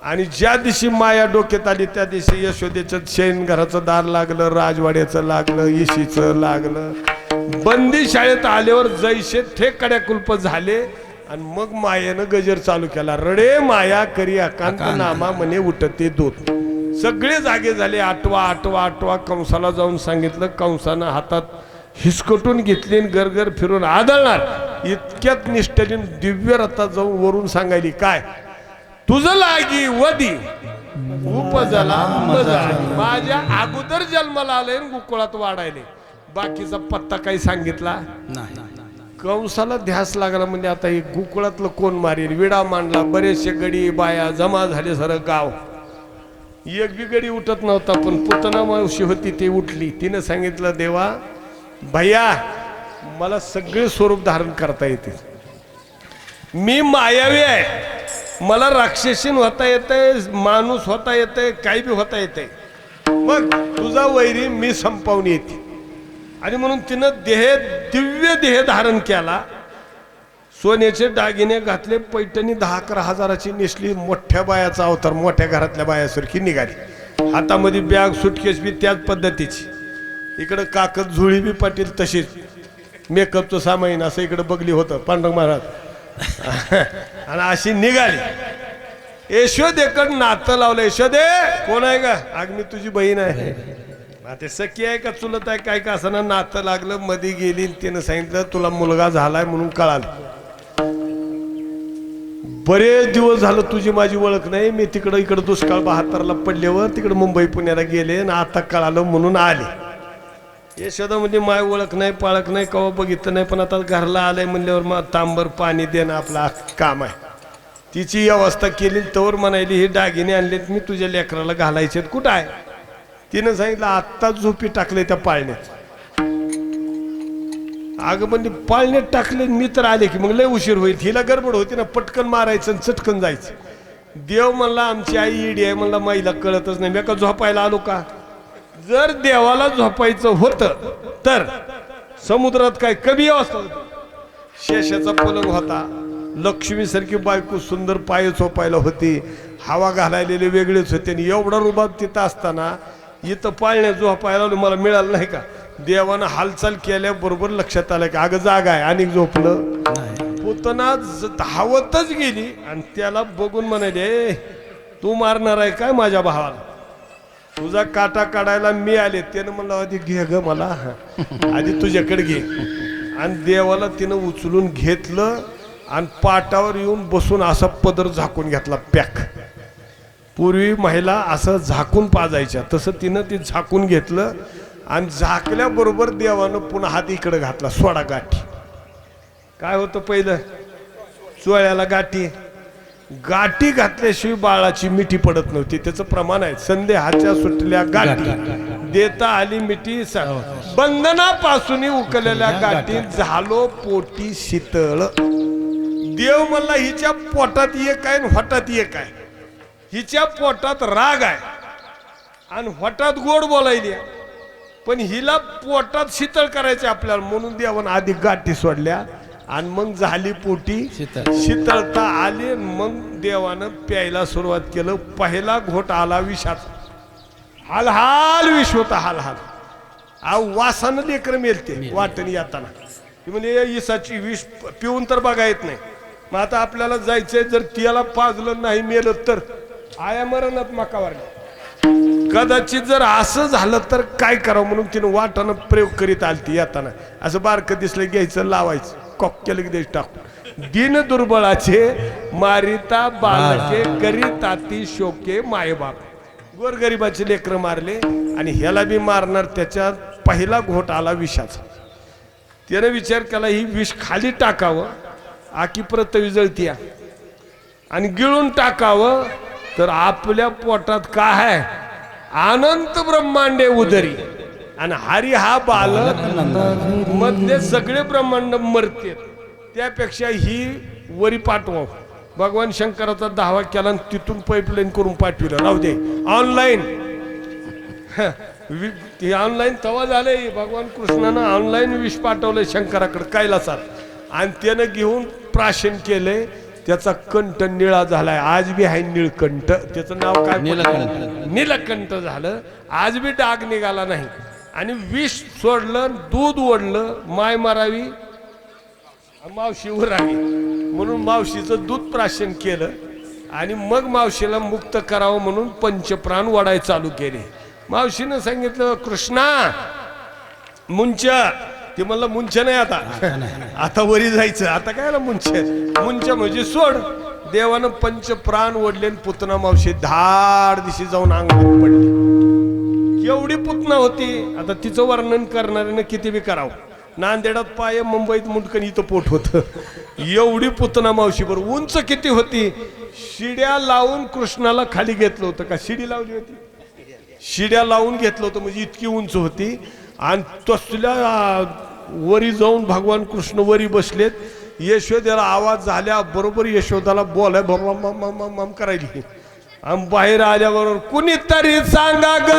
आणि ज्या दिवशी माया डोक्यात आली त्या दिवशी यशोदेचं शयन घराचं दार लागलं, राजवाड्याचं लागलं, येशीचं लागलं. बंदी शाळेत आल्यावर जैसे थे कड्याकुल्प झाले. आणि मग मायानं गजर चालू केला. रडे माया करी अकांत नामा म्हणे उठते दूत. सगळे जागे झाले. आठवा आठवा आठवा कंसाला जाऊन सांगितलं. कंसानं हातात हिसकटून घेतली आणि गरगर फिरून आदळणार. इतक्यात निष्ठेने दिव्य रथात जाऊन वरून सांगायली काय, तुझं लागी वदी उपजला मजा. माझ्या अगोदर जन्माला आले गोकुळात वाढायले, बाकीचा पत्ता काही सांगितला नाही. कंसाला ध्यास लागला. म्हणजे आता हे गोकुळातलं कोण मारेल. विडा मांडला, बरेचसे गडी बाया जमा झाले, सारं गाव. एक बी गडी उठत नव्हता. पण पुतना मावशी होती ती उठली. तिने सांगितलं देवा भैया मला सगळे स्वरूप धारण करता येते, मी मायावी आहे, मला राक्षसीन होता येते, माणूस होता येते, काही बी होता येते. मग तुझा वैरी मी संपवून येते. आणि म्हणून तिनं दिव्य देह धारण केला सोन्याचे दागिने घातले, पैठणी 10-11 हजाराची नेसली, मोठ्या बायाचा अवतार, मोठ्या घरातल्या बायासारखी निघाली, हातामध्ये बॅग सुटकेस बी त्याच पद्धतीची, इकडं काकत झुळी बी पाटील तशीच, मेकअपचं सामाईन असं इकडं बघली होतं पांडुरंग महाराज आणि अशी निघाली. यशोदेकडं नातं लावलं. यशोदे कोण आहे का? अग मी तुझी बहीण आहे. ते सखी आहे का चुलत आहे काय का असं ना, नातं लागलं, मध्ये गेली, तिनं सांगितलं तुला मुलगा झालाय म्हणून कळालं. बरेच दिवस झालं तुझी माझी ओळख नाही, मी तिकडं इकडं दुष्काळ 72ला पडल्यावर तिकडं मुंबई पुण्याला गेले आणि आता कळालं म्हणून आले. यशोदा म्हणजे माय ओळख नाही पाळख नाही कवा बघितलं नाही, पण आता घरला आलंय म्हणल्यावर मग तांबर पाणी देणं आपलं काम आहे. तिची अवस्था केली तवर म्हणायली हे दागिने आणलेत मी तुझ्या लेकराला घालायचे. कुठं आहे? तिनं सांगितलं आत्ताच झोपी टाकले त्या पाळण्यात. अगं म्हणजे पाळण्यात टाकले, मी तर आले की मग लय उशीर होईल. हिला गडबड होती ना, पटकन मारायचं आणि चटकन जायचं. देव म्हणला आमची आई इडी आहे म्हणला, माईला कळतच नाही. मी का झोपायला आलो का? जर देवाला झोपायचं होतं तर समुद्रात काय कमी अवस्था होती. शेषाचा पलंग होता, लक्ष्मी सारखी बायको सुंदर पाय झोपायला होती, हवा घालायलेले वेगळेच होते. आणि एवढा रुबाब तिथं असताना इथं पाळण्यात झोपायला मला मिळालं नाही का? देवानं हालचाल केल्याबरोबर लक्षात आलं की अगं जागा आहे आणि झोपलं. पुतना धावतच गेली आणि त्याला बघून म्हणाले तू मारणार आहे काय माझ्या भावाला? तुझा काटा काढायला मी आले. त्यानं म्हणलं आधी घे ग मला, आधी तुझ्याकडे घे. आणि देवाला तिनं उचलून घेतलं आणि पाटावर येऊन बसून असा पदर झाकून घेतला पॅक. पूर्वी महिला असं झाकून पाजायच्या, तसं तिनं ते झाकून घेतलं आणि झाकल्याबरोबर देवानं पुन्हा हात इकडे घातला. सोडा गाठी. काय होतं पहिलं? चोळ्याला गाठी. गाठी घातल्याशिवाय बाळाची मिठी पडत नव्हती, त्याचं प्रमाण आहे. संदेहाच्या सुटल्या गाठी देता आली मिठी, बंधनापासून उकललेल्या गाठी झालो पोटी शीतळ. देव म्हणला हिच्या पोटात एक आहे आणि होटात एक आहे. हिच्या पोटात राग आहे आणि होटात गोड बोलायली, पण हिला पोटात शीतळ करायचे आपल्याला, म्हणून देवानं आधी गाठी सोडल्या आणि मग झाली पोटी शीतळता आली. मग देवानं प्यायला सुरुवात केलं. पहिला घोट आला विषाचा. हाल हाल विष होता, हाल हाल. वासानं लेकर मेलते वाटणी येताना. म्हणजे इसाची विष पिऊन तर बघा येत नाही. मग आता आपल्याला जायचंय, जर त्याला पाजलं नाही मेलं तर आया मरणात मकावर. कदाचित जर असं झालं तर काय करावं म्हणून तिनं वाटानं प्रयोग करीत आलती येताना. असं बारकं दिसलं घ्यायचं लावायचं, कॉक्याला की टाकून. दिन दुर्बळाचे मारिता बालके करीता ती शोके मायबाप. गोरगरिबाचे लेकर मारले आणि ह्याला बी मारणार. त्याच्यात पहिला घोट आला विषाचा. त्यानं विचार केला ही विष खाली टाकावं, आकी परत विजळती आणि गिळून टाकावं तर आपल्या पोटात काय आहे? अनंत ब्रह्मांडे उदरी. आणि हरी हा बालक मधले सगळे ब्रह्मांड मरते. त्यापेक्षा ही वरी पाठवा. भगवान शंकराचा दावा केला आणि तिथून पाईपलाईन करून पाठविलं. राहू दे ऑनलाईन. हे ऑनलाईन तवा झाले. भगवान कृष्णानं ऑनलाईन विष पाठवलंय शंकराकडे कैलासात आणि त्यानं घेऊन प्राशन केलंय. त्याचा कंठ निळा झालाय. आज बी आहे निळकंठ. त्याचं नाव काय? नीलकंठ झालं. आज बी डाग निघाला नाही. आणि विष सोडलं, दूध ओढलं, माय मारावी मावशी उरावी म्हणून मावशीचं दूध प्राशन केलं आणि मग मावशीला मुक्त करावं म्हणून पंचप्राण वडाय चालू केले. मावशीनं सांगितलं कृष्णा मुंच. ते म्हणलं मुंच नाही आता वरी जायचं. आता काय मुंच? मुंच म्हणजे सोड. देवानं पंचप्राण ओढले आणि पुतना मावशी धाड दिशी जाऊन अंगावर पडली. एवढी पुतना होती. आता तिचं वर्णन करणाऱ्यानं किती बी करावं. नांदेडात पाय, मुंबईत मुंडकन, इथं पोट होतं. एवढी पुतना मावशी. बरं उंच किती होती? शिड्या लावून कृष्णाला खाली घेतलं होतं. का शिडी लावली होती? शिड्या लावून घेतलं होतं म्हणजे इतकी उंच होती. आणि तसल्या वरी जाऊन भगवान कृष्ण वरी बसलेत. यशोदेला आवाज झाल्या बरोबर यशोदाला बोलाय मम करायली. आणि बाहेर आल्याबरोबर कुणीतरी सांगा ग,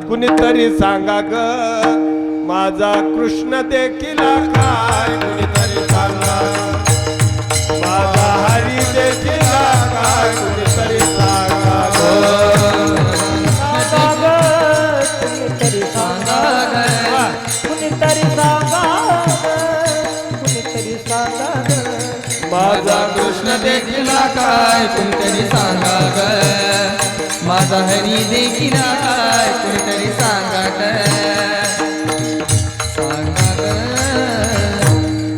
कुणीतरी सांगा ग, माझा कृष्ण देखील काय, कुणीतरी सांगा कुणीतरी सांगा ग. माझा कृष्ण देखिला काय कुणीतरी सांगा ग. माझा हरी देखिला काय कुणीतरी सांगा ग. सांगा ग.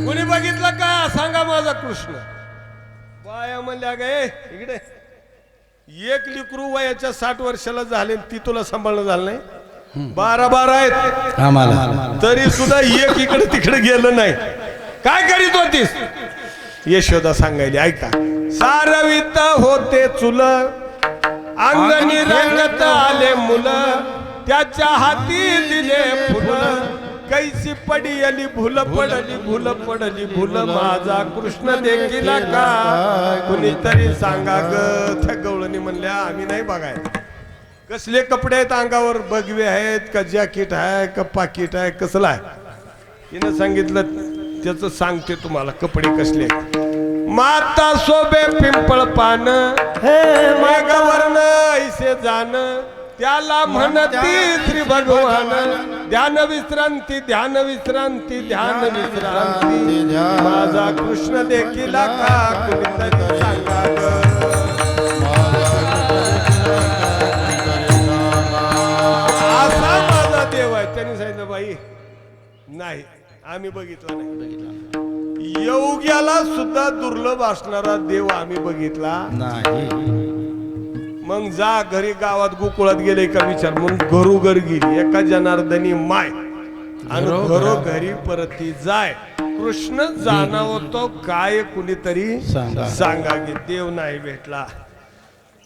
कुणी बघितलं का सांगा माझा कृष्ण. बाया म्हणल्या गे इकडे एक लिकरू वयाच्या 60 वर्षाला झाले ती तुला सांभाळणं झालं नाही. 12 आहेत आम्हाला तरी सुद्धा एक इकडे तिकडे गेलं नाही. काय करीत होतीस. यशोदा सांगायली ऐका. सारवित होते चुल अंगणी रंगत आले मुलं त्याच्या हाती दिले फुलं कैसी पडियली भूल पडली भूल पडली भूल माझा कृष्ण देखील का कुणीतरी सांगा ग. त्या गवळणी म्हणल्या आम्ही नाही बघाय. कसले कपडे आहेत अंगावर बगवे आहेत का जॅकेट आहे का पाकिट आहे कसलं आहे. तिनं सांगितलं त्याचं सांगते तुम्हाला कपडे कसले आहेत. माता सोबे पिंपळ पान मेघवर्ण ऐसे जाण त्याला म्हणती श्री भगवान ध्यान विश्रांती ध्यान विश्रांती ध्यान विश्रांती माझा कृष्ण देखील का कुणीतरी सांगा ग. असा माझा देव आहे. त्यांनी सांगितलं बाई नाही आम्ही बघितला नाही. योग्याला सुद्धा दुर्लभ असणारा देव आम्ही बघितला नाही. मग जा घरी गावात गोकुळात गेले का विचार म्हणून घरोघर गेली एका जनार्दनी माय आणि घरोघरी परती जाय. कृष्ण जाणावं तो काय कुणीतरी सांगा की देव नाही भेटला.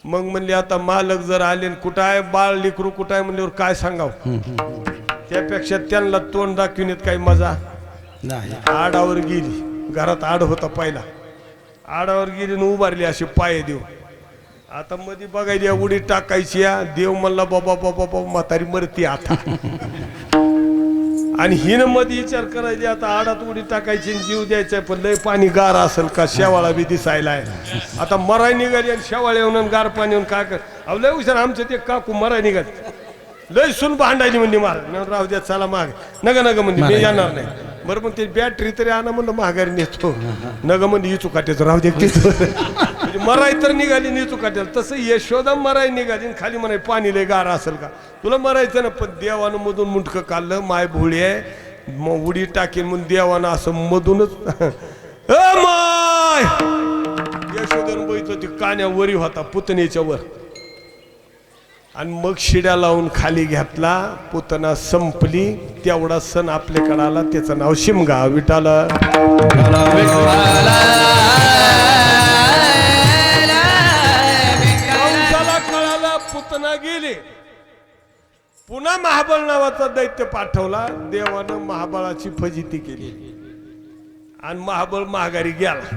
मग म्हणले आता मालक जर आले कुठं आहे बाळ लिकरू कुठं आहे म्हणल्यावर काय सांगाव. त्यापेक्षा त्यांना तोंड दाखवून येत काही मजा नाही. आडावर गेली. घरात आड होता पहिला. आडावर गेली आणि उभारली अशी पाय देऊ. आता मध्ये बघायली उडी टाकायची देव म्हणला बाबा बाबा बाबा म्हातारी मरती आता. आणि हिनं मध्ये विचार करायची आता आडात उडी टाकायची जीव द्यायचा पण लय पाणी गार असेल का शेवाळा बी दिसायला आहे. आता मराय निघाली आणि शेवाळ येऊन गार पाणी येऊन काय कर अहो लय हुशार आमचे ते काकू मराय निघाली लय सुन भांडायली म्हणजे मार राहू द्या चला माग नग नग म्हणजे मी येणार नाही. बरं पण ते बॅटरी तरी आणा म्हणलं महागारी नेतो नग म्हणजे इचू काट्याचं राहू दे म्हणजे मराई तर निघाली निचू काट्याला. तसं यशोदा मराई निघाली खाली म्हणाय पाणी लय गार असेल का तुला मरायचं ना. पण देवानं मधून मुंडकं काढलं माय भोळी आहे मग उडी टाकेन म्हणून देवानं असं मधूनच माय यशोदानं बघितलं होती कान्या वरी होता पुतणीच्या वर आणि मग शिड्या लावून खाली घेतला. पुतना संपली. तेवढा सण आपल्याकडे आला त्याचं नाव शिमगा. विठाला कळाला पुतना गेली. पुन्हा महाबळ नावाचा दैत्य पाठवला. देवानं महाबळाची फजिती केली आणि महाबळ महागारी गेला.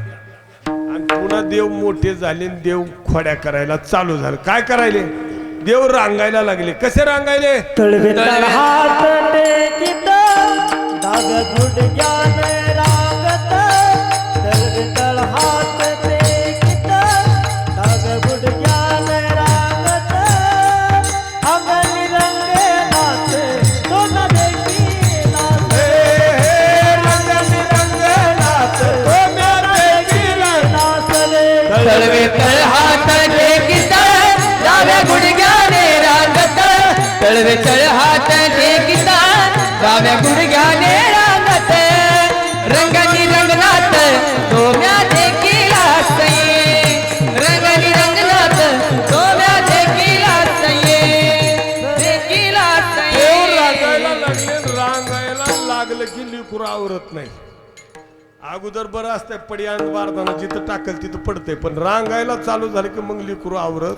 आणि पुन्हा देव मोठे झाले. देव खोड्या करायला चालू झालं. काय करायले देव रांगायला लागले. कसे रांगायले. तळवे तळ हात टेकित डाग गुडघ्यान रांगत. तळवे तळ हात टेकित डाग गुडघ्यान रांगत. अंगणी रंगे नाचे सोना देखी नाचे. रंगनी रंग नाच सोन्या देखील नाचले. तळवे तळ हात टेकित डाव्या गुडघ्याने रांगत. तळवे तळ हात टेकित डाव्या गुडघ्याने रांगत. रंगानी रंगनाथ सोम्या देखील सये. रंगानी रंगनाथ सोम्या देखील सये. देखील देव रांगायला सये. लागले. रांगायला लागलं की लिकूर आवरत नाही. अगोदर बरं असतंय पडियान बारदाना जिथं टाकल तिथं पडतंय पण रांगायला चालू झालं की मग लिकूर आवरत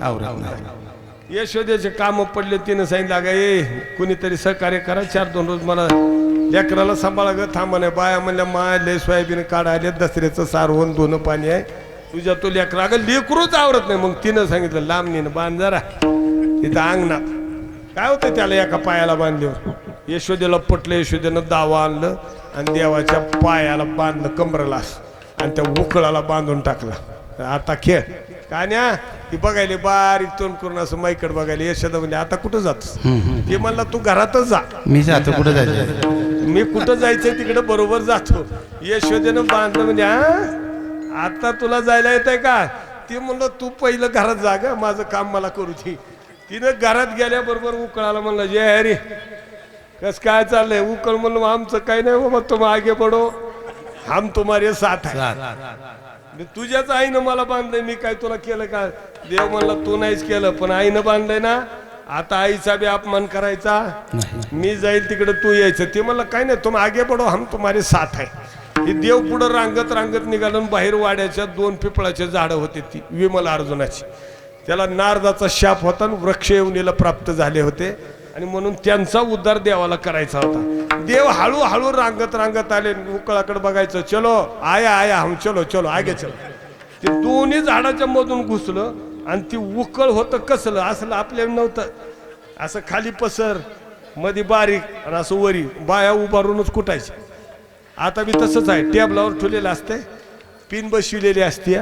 यशोदेचे काम पडले. तिनं सांगितलं अगं ये कुणीतरी सहकार्य करा 4-2 रोज मला लेकराला सांभाळा ग. थांबा नाही. बाया म्हणल्या माय लय सोयाबीन काढायले दसऱ्याचं सारवण दोन पाणी आहे तुझ्या तो लेकरा अगं लेकरूच आवरत नाही. मग तिनं सांगितलं लांबणीनं बांध जरा तिथं अंगणात. काय होतं त्याला एका पायाला बांधल्यावर. यशोदेला पटलं. यशोदेनं दावा आणलं आणि देवाच्या पायाला बांधलं कमरला आणि त्या उकळाला बांधून टाकला. आता खेळ कान्या ती बघायला बारीक तोंड करून असं माईकडे बघायला यशोदा म्हणजे आता कुठं जातोस ते म्हणला तू घरातच जा मी जातो कुठं जायचं मी कुठं जायचंय तिकडे बरोबर जातो यशोदेनं बांधलं म्हणजे आता तुला जायला येत आहे का ते म्हणलं तू पहिलं घरात जा ग माझं काम मला करू दे तिनं घरात गेल्याबरोबर उकळाला म्हणलं जय हरी कस काय चाललंय उकळ म्हणलं आमचं काही नाही बाबा तुम आगे पडो हम तुम्हारे साथ आहे तुझ्याच आईनं मला बांधलंय मी काय तुला केलं का देव म्हणला तू नाहीच केलं पण आईनं बांधलंय ना आता आईचा बी अपमान करायचा मी जाईल तिकडे तू यायचं ते म्हणलं काय नाही तुम आगे पडो हम तुम्हारे साथ आहे हे देव पुढं रांगत रांगत निघालं बाहेर वाड्याच्या 2 पिपळाचे झाडं होते ती विमल अर्जुनाची त्याला नारदाचा शाप होता वृक्ष येऊनीला प्राप्त झाले होते आणि म्हणून त्यांचा उद्धार देवाला करायचा होता देव हळूहळू रांगत रांगत आले उकळाकडे बघायचं चलो आया आया हम चलो चलो आगे चलो ते दोन्ही झाडाच्या मधून घुसलं आणि ती उकळ होतं कसलं असलं आपल्याला नव्हतं असं खाली पसर मध्ये बारीक आणि असं वरी बाया उभारूनच कुटायचे आता बी तसंच आहे टेबलावर ठेवलेलं असते पिन बसविलेली असते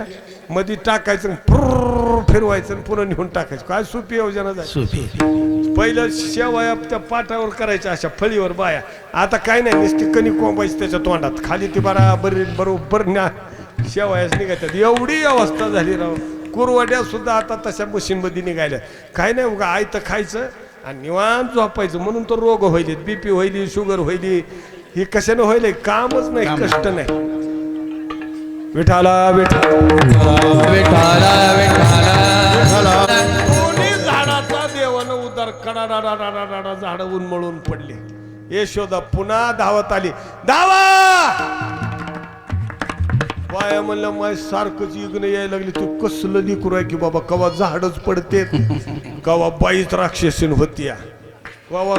मध्ये टाकायचं फिरवायचं आणि पुन्हा निघून टाकायचं काय सोपी योजना जाय पहिलं शेवया त्या पाटावर करायच्या अशा फळीवर बाया आता काय नाही नुसती कणी कोंबायची त्याच्या तोंडात खाली ती बरोबर शेवयाच निघायच्यात एवढी अवस्था झाली राव कुरवड्या सुद्धा आता तशा मशीनमध्ये निघाल्या काय नाही उगा आयतं खायचं आणि निवांत झोपायचं म्हणून तो रोग व्हायले बीपी व्हायली शुगर व्हायली हे कशाने व्हायले कामच नाही कष्ट नाही विठाला दोन्ही झाडाचा देवानं उद्धार कडाडा झाड उन्मळून पडले यशोदा पुन्हा धावत आली धावा बाया म्हणलं माय सारखंच इग्न यायला लागली तू कसलं लिकरू आहे की बाबा कवा झाडच पडते कवा बाईच राक्षसीन होती कवा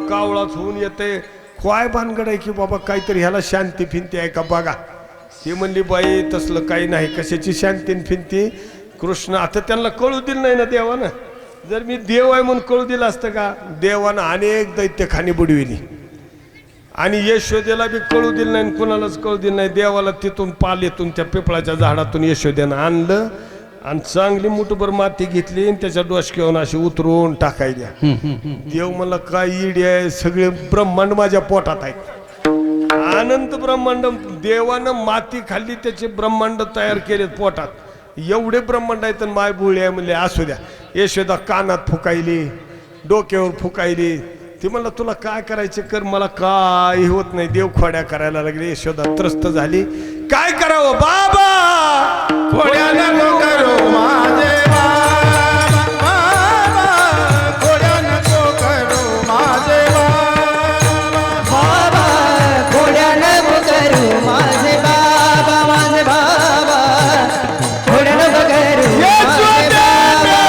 कावळाच होऊन येते काय भानगड आहे की बाबा काहीतरी ह्याला शांती फिनती आहे का बघा ती म्हणली बाई तसलं काही नाही कशाची शांती फिनती कृष्ण आता त्यांना कळू दिलं नाही ना देवानं जर मी देव आहे म्हणून कळू दिलं असतं का देवानं अनेक दैत्यखानी बुडविली आणि यशोदेला बी कळू दिलं नाही कुणालाच कळू दिलं नाही देवाला तिथून पालेतून त्या पिपळाच्या झाडातून यशोदेनं आणलं आणि चांगली मुठभर माती घेतली आणि त्याच्या डोसक्यावरून अशी उतरून टाकायल्या देव म्हणला काय इडी आहे सगळे ब्रह्मांड माझ्या पोटात आहेत अनंत ब्रह्मांड देवानं माती खाल्ली त्याचे ब्रह्मांड तयार केले पोटात एवढे ब्रह्मांड आहेत आणि माय बुळी आहे म्हणले असू द्या यशोदा कानात फुकायली डोक्यावर फुकायली ती म्हणला तुला काय करायचे कर मला काही होत नाही देव खोड्या करायला लागले यशोदा त्रस्त झाली काय करावं बाबा खोड्या नको करू माझे बाबा खोड्या नको करू माझे बाबा खोड्या नको करू माझे बाबा माझे बाबा खोड्या नको करू माझे बाबा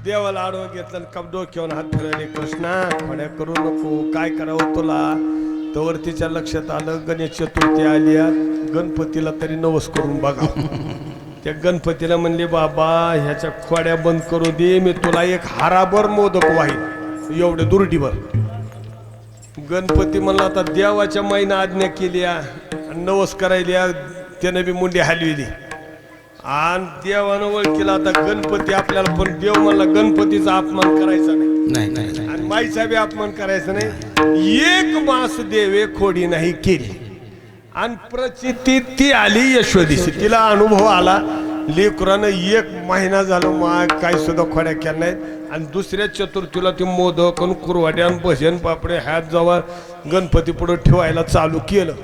देवाला आडवं घेतलं कप डोक्यावर हात फिरवले कृष्णा खोड्या करू नको काय करावं तुला तवर तिच्या लक्षात आलं गणेश चतुर्थी आली गणपतीला तरी नवस करून बघा त्या गणपतीला म्हणले बाबा ह्याच्या खोड्या बंद करू दे मी तुला एक हाराभर मोदक वाहीन एवढे दुर्डीभर गणपती म्हणला आता देवाच्या महिना आज्ञा केली नवस करायला त्याने बी मुंडी हलविली आणि देवानं ओळखीला आता गणपती आपल्याला पण देव म्हणला गणपतीचा अपमान करायचा नाही आणि माईचा बी अपमान करायचा नाही एक मास देवे खोडी नाही केली आणि प्रचिती ती आली यशोदीशी तिला अनुभव आला लेकरानं 1 महिना झालं माय काय सुद्धा खोड्या केल्या नाहीत आणि दुसऱ्या चतुर्थीला ते मोदक आणि कुरवाड्यान भजन पापडे हात जवळ गणपती पुढे ठेवायला चालू केलं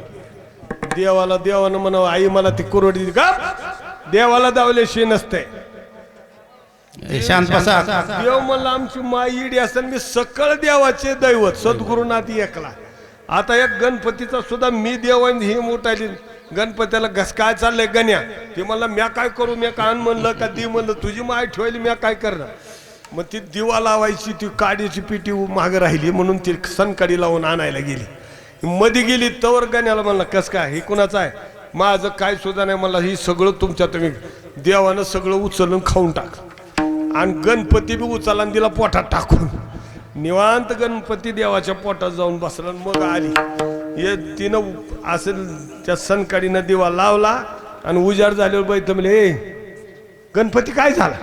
देवानं म्हणावं आई मला ती कुरवडी का देवाला दावल्याशी नसते शांत बसा. देव म्हणला आमची माई इडी असताना मी सकळ देवाचे दैवत सद्गुरुनाथ एकला. आता एक गणपतीचा सुद्धा मी देवान ही मोठाली गणपतीला घस काय चाललंय गण्या ते म्हणलं म्या काय करू म्या कान म्हणलं का दी म्हणलं तुझी माय ठेवली म्या काय करणार. मग ती दिवा लावायची ती काडीची पिटी मागं राहिली म्हणून ती सनकाडी लावून आणायला गेली. मध्ये गेली तवर गण्याला म्हणलं कस काय हे कुणाचं आहे माझं काय सुद्धा नाही. मला ही सगळं तुमच्या तुम्ही देवानं सगळं उचलून खाऊन टाक आणि गणपती बी उचलला आणि दिला पोटात टाकून. निवांत गणपती देवाच्या पोटात जाऊन बसला. मग आली हे तिनं असं त्या सनकाडीनं दिवा लावला आणि उजाड झाल्यावर बाई म्हणले ए गणपती काय झाला.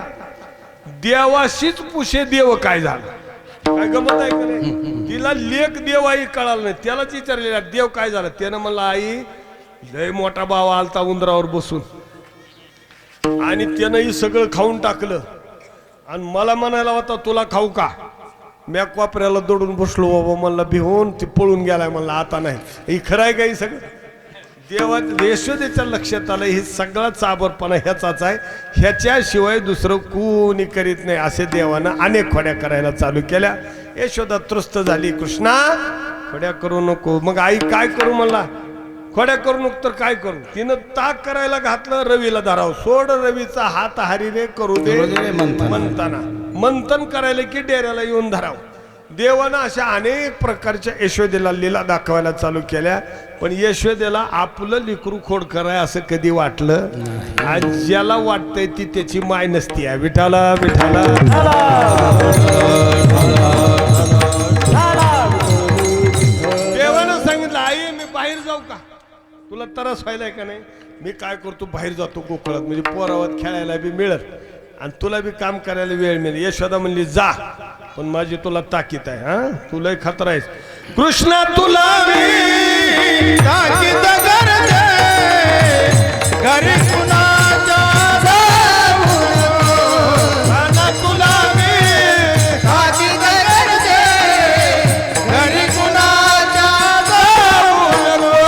देवाशीच पुशे देव काय झालं काय गमत आहे का नाही. तिला लेख देव आई कळाला नाही. त्यालाच विचारलेला देव काय झालं. त्यानं म्हणलं आई लय मोठा भाव आलता उंदरावर बसून आणि त्यानं ही सगळं खाऊन टाकलं आणि मला म्हणायला होता तुला खाऊ का. म्या कोपऱ्याला दडून बसलो बाबा म्हणला भिवून ती पळून गेलाय म्हणला आता नाही. हे खरं आहे का हे सगळं देवा यशोदेच्या लक्षात आलं हे सगळा चाबरपणा ह्याचाच आहे. ह्याच्याशिवाय दुसरं कोणी करीत नाही. असे देवानं अनेक खोड्या करायला चालू केल्या. यशोदा त्रस्त झाली कृष्णा खोड्या करू नको. मग आई काय करू म्हणला खोड्या करू नको तर काय करू. तिनं ताक करायला घातलं रवीला धराव सोड रवीचा हात हारी रे करू दे म्हणताना मंथन करायला की डेऱ्याला येऊन धराव. देवानं अशा अनेक प्रकारच्या यशोदेला लीला दाखवायला चालू केल्या. पण यशोदेला आपलं लिकरू खोड कराय असं कधी वाटलं आणि ज्याला वाटतंय ती त्याची माय नसती आहे. विठाला विठाला देवानं सांगितलं आई मी बाहेर जाऊ का तुला तरस व्हायलाय का नाही. मी काय करतो बाहेर जातो गोकुळात म्हणजे पोरावात खेळायला बी मिळत आणि तुला बी काम करायला वेळ मिळेल. यशोदा म्हणली जा पण माझी तुला ताकीद आहे. हा तुला खतरा आहेस कृष्णा तुला मी ताकीद करते घरी कुणाच्या राणा तुला मी ताकीद करते घरी कुणाच्या जाऊ नको.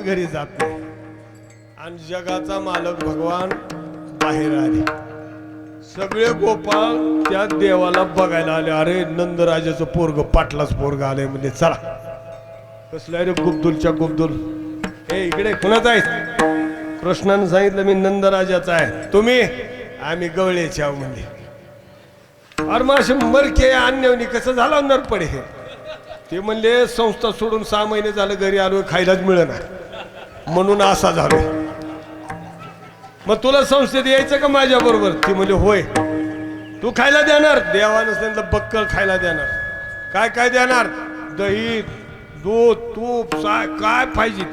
घरी जात नाही आणि जगाचा मालक भगवान बाहेर आले. सगळे गोपाळ त्या देवाला बघायला आले. अरे नंदराजाचं पोरग पाटलाच पोरग आले म्हणजे चला कसलं रे गुब्दुलच्या गुब्दुल हे इकडे कुणाच आहे. कृष्णानं सांगितलं मी नंदराजाचा आहे तुम्ही आम्ही गवळ्याचे आहो म्हणजे. अरे मग असे मरके अन्यवनी कसं झालं नरपडे हे. ते म्हणले संस्था सोडून 6 महिने झालं घरी आलोय खायलाच मिळणार म्हणून असा झालोय. मग तुला संस्थेत यायचं का माझ्या बरोबर. ती म्हणले होय. तू खायला देणार देवानं सांगितलं बक्कळ खायला देणार. काय काय देणार दही दूध तूप काय पाहिजे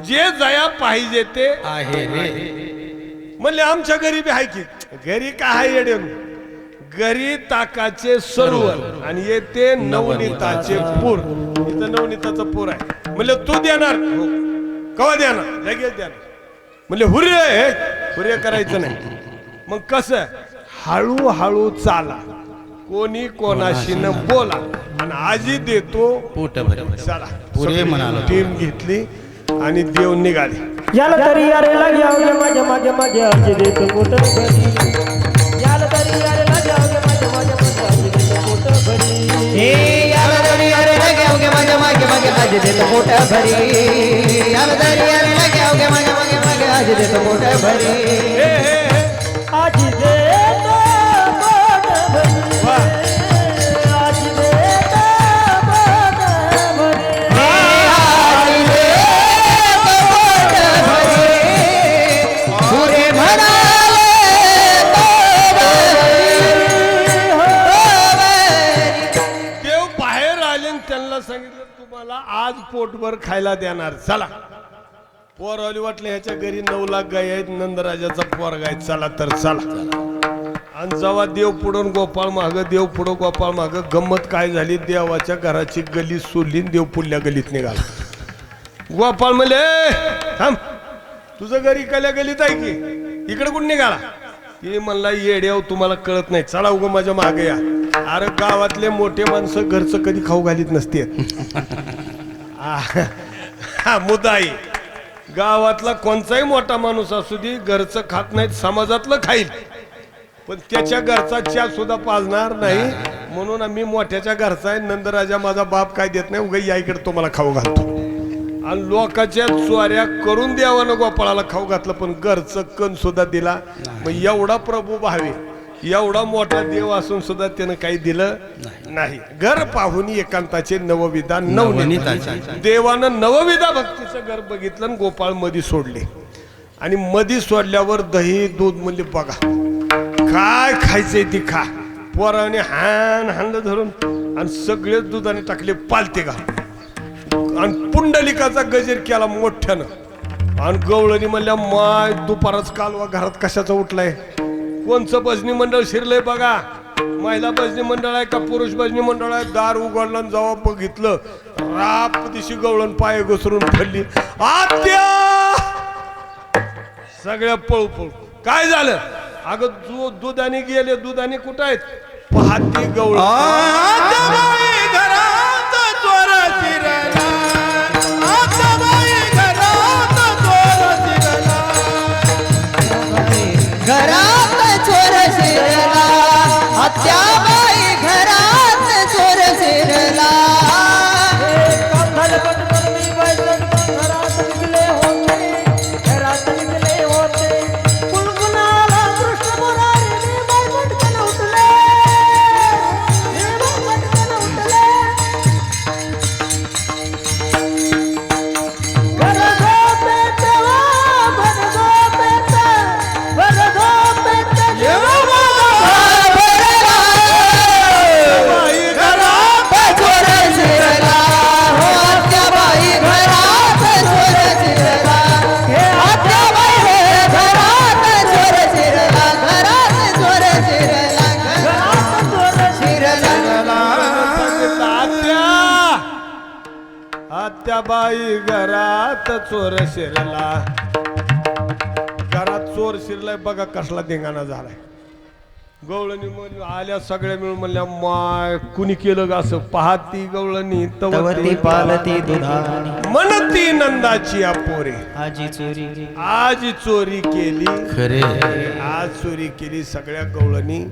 जे जया पाहिजे ते आहे रे. म्हणले आमच्या घरी बी आहे की. घरी काय आहे येडे घरी ताकाचे सरोवर आणि येते नवनीताचे पूर. इथं नवनीताचं पूर आहे. म्हणले तू देणार कवा देणार लगेच देणार. म्हणले हुर्रे हुर्रे करायचं नाही. मग कसं हळूहळू चाला कोणी कोणाशी न बोला आणि आजी देतो पोट भर चला. पुरे म्हणाला. टीम घेतली आणि देव निघाले. याला तरी यारे लागले माझ्या मागे मागे आजी देतो पोट भरी. याला तरी यारे लागले माझ्या मागे मागे आजी देतो पोट भरी. हे याला तरी यारे लागे माझ्या मागे मागे आजी देतो पोट भरी. याला तरी यारे लागे माझ्या मागे मागे आजी देतो पोट भरी. आजी देतो पोट भरी. आजी देतो पोट भरी. आजी देतो पोट भरी. पुरे म्हणाले तो भरी. सांगितलं तुम्हाला आज पोटभर खायला देणार, चला. पोरवली वाटलं ह्याच्या घरी 9 लाख गाय आहेत, नंदराजाचा पोरगा आहे, चला तर चला. आणि जेव्हा देव पुढून गोपाळ माग, देव पुढं गोपाळ माग, गंमत काय झाली, देवाच्या घराची गली सोडली, देव पुढल्या गलीत निघाला. गोपाळ म्हणले थांब, तुझं घरी कल्या गलीत आहे की, इकडे कुठं निघाला? ती म्हणला येड्याव तुम्हाला कळत नाही, चला उगं माझ्या मागे या. अरे गावातले मोठे माणसं घरचं कधी खाऊ घालीत नसते. हा मुद्दा आहे. गावातला कोणताही मोठा माणूस असू दे घरचं खात नाहीत, समाजातलं खाईल, पण त्याच्या घरचा चहा सुद्धा पाजणार नाही. म्हणून आम्ही मोठ्याच्या घरचा आहे, नंदराजा माझा बाप काय देत नाही, उगा या इकडे तुम्हाला खाऊ घालतो. आणि लोकांच्या चोऱ्या करून द्यावानं गोपाळाला खाऊ घातलं, पण घरचं कण सुद्धा दिला. मग एवढा प्रभू भावे, एवढा मोठा देव असून सुद्धा त्यानं काही दिलं नाही. घर पाहून एकांताचे नवविधा नवनीताचे. देवानं नवविधा भक्तीचं घर बघितलं आणि गोपाळ मधी सोडले. आणि मधी सोडल्यावर दही दूध म्हणजे बघा काय खायचंय ती खा. पोराने हाणलं धरून आणि सगळे दुधाने टाकले पालते का, आणि पुंडलिकाचा गजेर केला मोठ्यानं. आणि गवळणी म्हणल्या माय दुपारच कालवा घरात कशाचा उठलाय, कोणचं भजनी मंडळ शिरलंय बघा, महिला भजनी मंडळ आहे का पुरुष भजनी मंडळ आहे. दार उघडलं आणि जेव्हा बघितलं, राप दिशी गवळण पाय घसरून पडली. आत्या सगळ्या पळू पळू. काय झालं? अगं दुधाने गेले, दुधाने कुठं आहेत पाहती गवळ. घरात चोर शिरला, आत्याबाई घरात चोर शिरला. घरात निघले होते कुलकुलाला कृष्ण मुरारी बाई पटकन उठले, पटकन उठले. आत्याबाई घरात चोर शिरला. घरात चोर शिरलाय बघा कसला धिंगाणा झालाय. गवळणी आल्या सगळ्या मिळून म्हणल्या माय कुणी केलं ग असं. पाहती गवळणी तवती पालती दुधानी, म्हणती नंदाची अपोरे, आज चोरी केली. खरे आज चोरी केली. सगळ्या गवळणी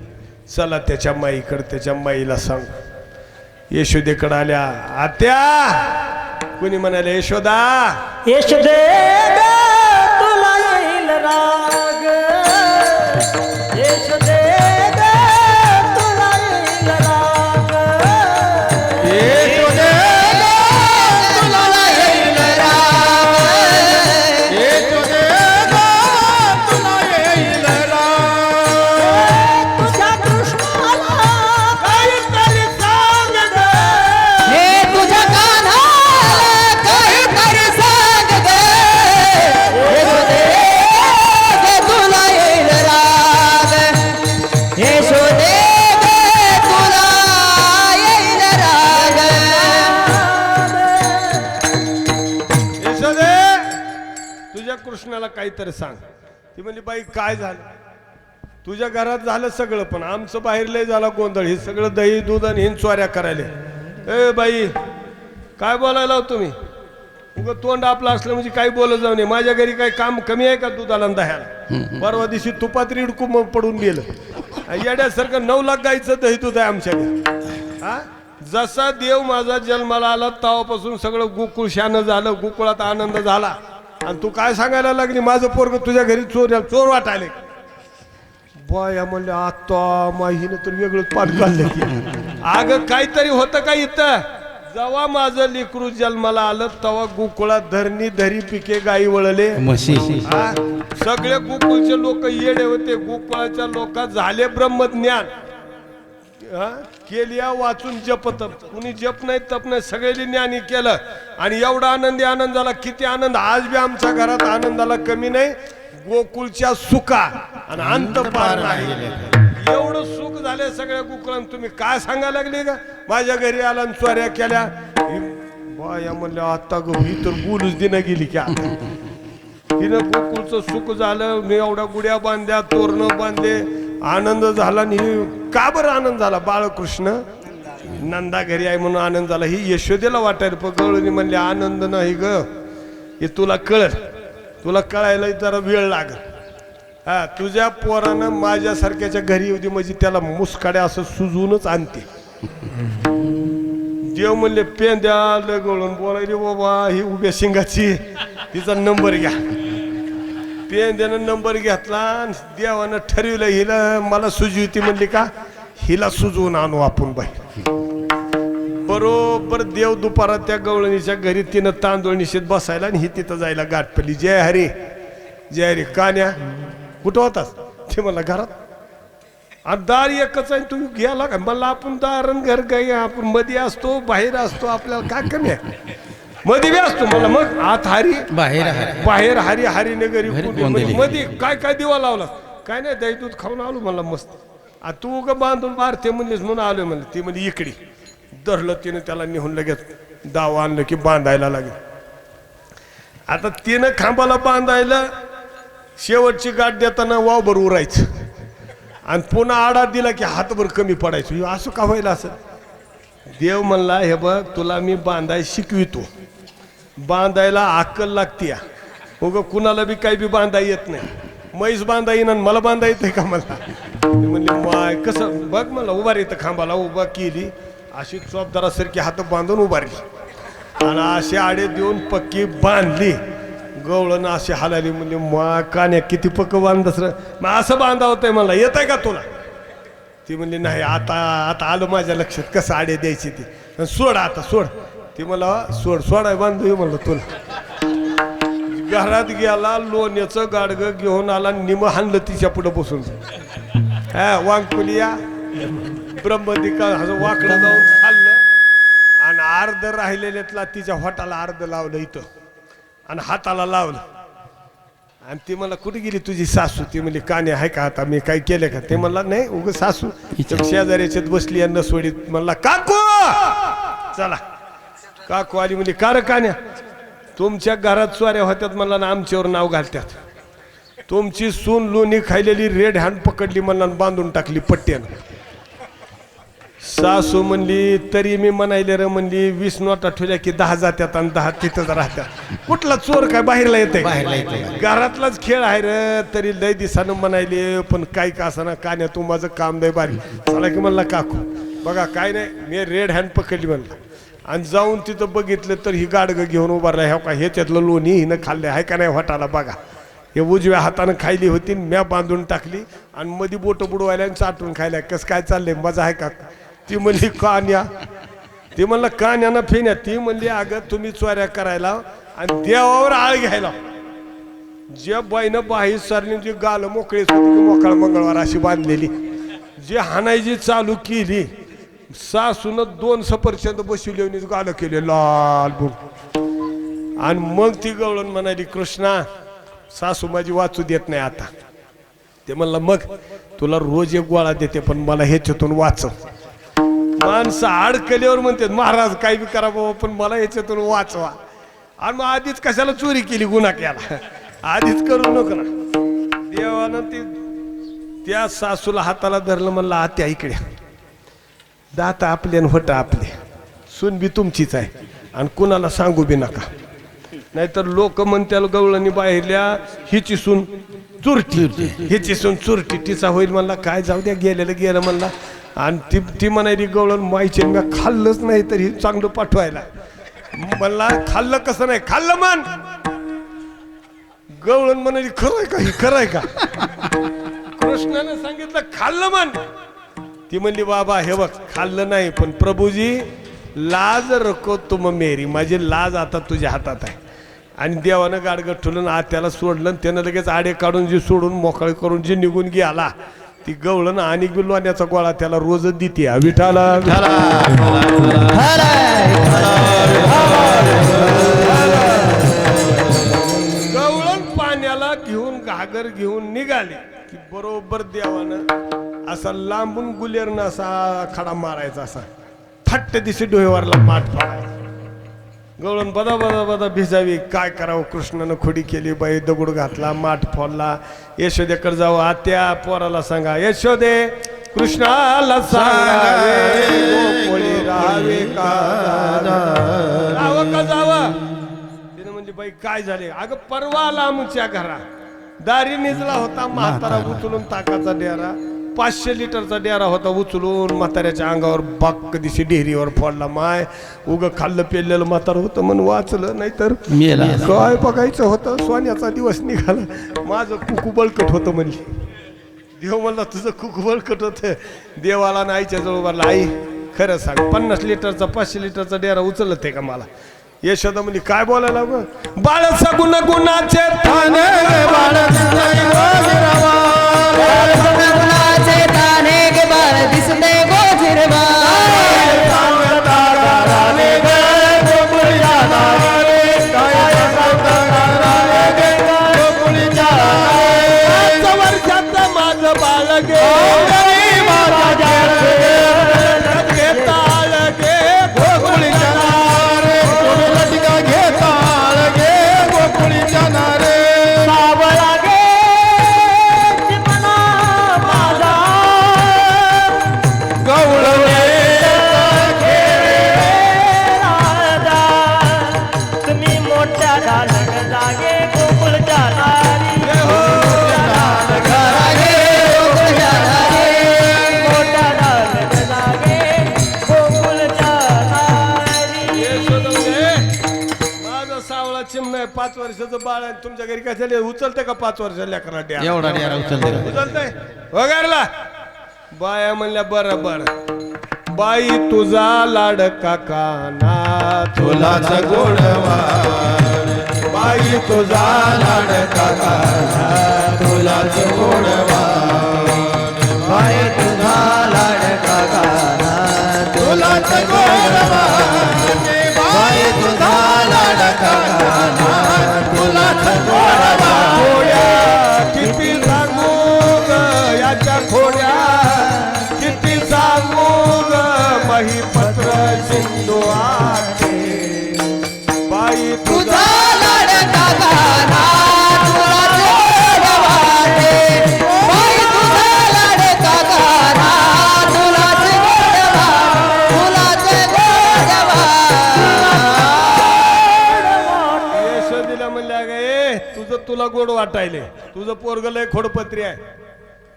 चला त्याच्या माईकडे, त्याच्या माईला सांग. यशोदेकडे आल्या. आत्या कुणी म्हणाले यशोदा, यशोदे तुला येईल राग, यशोदे तुला येईल राग, यशोदे तुला येईल राग, यशोदे तुला येईल तुझ्या कृष्णाला काहीतरी सांग ग. हे तुझ्या कानाला काहीतरी सांग ग. यशोदे तुला येईल राग, यशोदे तुला येईल राग. यशोदे तुझ्या कृष्णाला काहीतरी सांग. ती म्हणली बाई काय झालं? तुझ्या घरात झालं सगळं, पण आमचं बाहेर लय झाला गोंधळ. हे सगळं दही दूध आणि हिन चोऱ्या करायला. ए बाई काय बोलायला हो तुम्ही? उगं तोंड आपलं असलं म्हणजे काही बोलत जाऊ नये. माझ्या घरी काही काम कमी आहे का दुधाला आणि दह्याला? परवा दिवशी तुपात रिडकू मग पडून गेलं. येड्यासारखं 9 लाख गाईचं दही दूध आहे आमच्या घरी. हा जसा देव माझा जन्माला आला तेव्हापासून सगळं गोकुळ शान झालं, गोकुळात आनंद झाला. आणि तू काय सांगायला लागली माझं पोरग तुझ्या घरी चोर वाटायले. बाया म्हणले आता माहीनं तर वेगळंच पाठ काढलं की. अगं काहीतरी होतं का इथं? जेव्हा माझं लेकरू जन्माला आलं तेव्हा गोकुळात धरणी धरी पिके गाई वळले. म्हशी हा? सगळे गोकुळचे लोक येडे होते. गोकुळाच्या लोक झाले ब्रह्मज्ञान. हा? केली या वाचून जप तप, कुणी जप नाही तप नाही, सगळ्यांनी ज्ञानी केलं आणि एवढा आनंदी आनंद झाला. किती आनंद आज बी आमच्या घरात आनंदाला कमी नाही. गोकुळच्या सुखा आणि अंत पार नाही. एवढं सुख झाले सगळ्या गोकुळात. तुम्ही काय सांगायला लागले का? माझ्या घरी आला आणि चोऱ्या केल्या बाया म्हणल्या आता ही तर बोलूच दिना गेली की आता. तिनं गोकुळचं सुख झालं. मी एवढ्या गुड्या बांधल्या, तोरणं बांधले, आनंद झाला. आणि का बरं आनंद झाला? बाळकृष्ण नंदा घरी आहे म्हणून आनंद झाला. ही यशोदेला वाटायला पण गवळणी म्हणले आनंद नाही ग, हे तुला कळल, तुला कळायला जरा वेळ लागल. हा, तुझ्या पोरानं माझ्यासारख्याच्या घरी येऊ दे म्हणजे त्याला मुसकाड्या असं सुजूनच आणते. देव म्हणले पेंद्या गवळून बोलायले बाबा ही उभ्या शिंगाची, तिचा नंबर घ्या. पेंद्यानं नंबर घेतला आणि देवानं ठरवलं हिला मला सुजी होती म्हणली का हिला सुजवून आणू आपण बाई. बरोबर देव दुपारात त्या गवळणीच्या घरी तिनं तांदूळ निषेध बसायला आणि ही तिथं जायला गाठ पडली. जय हरी जय हरी. कान्या कुठं होतास? ते मला घरात. आणि दार एकच आहे, तुम्ही गेला का? मला आपण दारण घर काही आपण मध्ये असतो बाहेर असतो, आपल्याला काय कमी आहे? मध्ये बी असतो मला. मग आत हरी बाहेर हरी हरी नगरी मध्ये काय काय दिवा लावला? काय नाही दही दूध खाऊन आलो मला मस्त. तू का बांधून मारते म्हणलीस म्हणून आलोय म्हणलं. ती म्हणजे इकडे धरलं तिनं त्याला निहून लगेच दाव आणलं की बांधायला लागेल. आता तिनं खांबाला बांधायला शेवटची गाठ देताना वावभर उरायचं आणि पुन्हा आडा दिला की हातभर कमी पडायचं. असं का व्हायला? असं देव म्हणला हे बघ तुला मी बांधाय शिकवितो. बांधायला अक्कल लागते. उग कुणाला बी काही बी बांधा येत नाही. म्हैस बांधा येईन आणि मला बांधा येते का? मला म्हणले माय कसं बघ मला उभार येतं. खांबाला उभा केली अशी चोपदारासारखी हात बांधून उभारली आणि असे आडे देऊन पक्की बांधली. गवळण अशी हालाली. म्हणजे मा कान्या किती पक्क बांधस र, मग असं बांधा होतंय मला, येत आहे का तुला? ती म्हणली नाही आता आता आलं माझ्या लक्षात कसं आडे द्यायची ती. सोड आता सोड. ती मला सोडाय बांधू म्हणलं तुला. घरात गेला लोण्याचं गाडगं घेऊन आला. निम हाणलं तिच्या पुढं बसून. हा वांकुली या ब्रह्मदिका वाकडं जाऊन खाल्लं आणि अर्ध राहिलेल्यातला तिच्या होटाला अर्ध लावलं इथं आणि हाताला लावलं. आणि ती मला कुठे गेली तुझी सासू? ती म्हणली काने आहे का? आता मी काय केलं का? ते म्हणला नाही उग सासू शेजाऱ्याच्यात बसली आणि नसवडीत. म्हणला काकू चला. काकू आली. म्हणजे का रे कान्या? तुमच्या घरात चोऱ्या होत्यात मला ना आमच्यावर नाव घालत्यात. तुमची सून लोणी खायलेली रेड हँड पकडली मला बांधून टाकली पट्ट्यानं. सासू म्हणली तरी मी म्हणायले र म्हणली 20 नोटा ठेवल्या की 10 जात्यात आणि 10 तिथंच राहत्यात. कुठला चोर काय बाहेरला येते? घरातलाच खेळ आहे र. तरी लय दिसानं म्हणायले पण काय का असं कान्या तू माझं काम नाही बारी चला की म्हणला काकू बघा काय नाही मी रेड हँड पकडली म्हणलं. आणि जाऊन तिथं बघितलं तर ही गाडगं घेऊन उभारला. ह्या का ह्याच्यातलं लोणी हिनं खाल्लं आहे का नाही होटाला बघा. हे उजव्या हातानं खायली होती म्या बांधून टाकली आणि मध्ये बोटं बुडवायला आणि चाटून खायला. कसं काय चाललंय मजा आहे का? ती म्हणली कान्या. ती म्हणलं कान्यानं फेन्या. ती म्हणली अगं तुम्ही चोऱ्या करायला आणि देवावर आळ घ्यायला. ज्या बाईनं बाही सरली जी गाल मोकळीच होती मोकळा मंगळवार अशी बांधलेली जी हाणायची चालू केली. सासून 2 सफरचंद बसवली गाल केले लाल बोल. आणि मग ती गवळण म्हणाली कृष्णा सासू माझी वाचू देत नाही आता. ते म्हणलं मग तुला रोज एक गोळा देते पण मला ह्याच्यातून वाचव. माणसं अडकल्यावर म्हणतात महाराज काही बी करा बाबा पण मला ह्याच्यातून वाचवा. आणि मग आधीच कशाला चोरी केली गुन्हा केला आधीच करू नको ना. देवानं ती त्या सासूला हाताला धरलं. म्हणलं आत्या इकडे दाता आपले आणि होता आपले सून बी तुमचीच आहे आणि कुणाला सांगू बी नका नाहीतर लोक म्हणत्याल गवळणी बाहेरल्या हिची सून चुरटी हिची सून चुरटी तिचा होईल. म्हणला काय जाऊ द्या गेलेलं गेलं म्हणला. आणि ती म्हणायली गवळण माईचे मी खाल्लंच नाही तरी चांगलं पाठवायला. म्हणला खाल्लं कसं नाही खाल्लं म्हण. गवळण म्हणाली खरंय का? ही खरंय का? कृष्णाने सांगितलं खाल्लं म्हण. ती म्हणली बाबा हे बघ खाल्लं नाही पण प्रभूजी लाज रको तुम मेरी माझी लाज आता तुझ्या हातात आहे. आणि देवानं गाडगं ठुलं आत्याला सोडलं. त्यानं लगेच आडे काढून जी सोडून मोकळे करून जी निघून गेला ती गवळण आणि बिलवाण्याचा गोळा त्याला रोजच देते विठाला गवळण पाण्याला घेऊन घागर घेऊन निघाली की बरोबर देवानं असा लांबून गुलेरनं असा खडा मारायचा असा थट्ट दिसे डोळ्यावरला माठ पाडायचा गवळण बदा बदा बदा भिजावी काय करावं कृष्णानं खोडी केली बाई दगड घातला माठ फोडला यशोदेकडे जावं आत्या पोराला सांगा यशोदे कृष्णाला सांगावे गोकुळी राहावे का राहावं का जावं तिने म्हणजे बाई काय झाले अगं परवा आला आमच्या घरा दारी निजला होता म्हातारा उचलून ताकाचा डेरा 500 लिटरचा डेरा होता उचलून म्हाताऱ्याच्या अंगावर बाक दिशी डेअरीवर फोडला माय उग खाल्लं पेरलेलं म्हातारं होतं म्हणून वाचलं नाहीतर काय बघायचं होतं सोन्याचा दिवस निघाला माझं कुकू बळकट होतं म्हणली देव म्हणला तुझं कुकू बळकट होतं देवाला ना आईच्या जवळ म्हणला आई खरं सांग 50 लिटरचा 500 लिटरचा डेरा उचलत आहे का मला यशोदा म्हणली काय बोलायला मग बाळ सगुण गुणाचे थाने गुणाचे ताने गे बाळ दिसते गोजिरवा वर्षाचं माझं बाळ गे चिमणं 5 वर्षाचं बाळ आहे तुमच्या घरी काय झाले उचलते का 5 वर्षाच्या लेकराला एवढा डेरा उचलतंय वगैरेला बाया म्हणल्या बरोबर बाई तुझा लाडका काना तुलाच गोडवा बाई तुझा लाडका काना तुलाच गोडवा बाई तुझा लाडका गाना तुलाच गोडवा बाई तुझा लाडका गाना तुलाच गोडवा किती सांगू ग याच्या खोड्या किती सांगू ग महिपत्र सिंधू आहे बाई तुझा लाडका गाना तुलाच गोडवा रे बाई तुझा लाडका गाना तुलाच गोडवा तुलाच गोडवा यशोदीला म्हणल्या गे तुझं तुला गोड वाटायले तुझं पोरग लय खोडपत्री आहे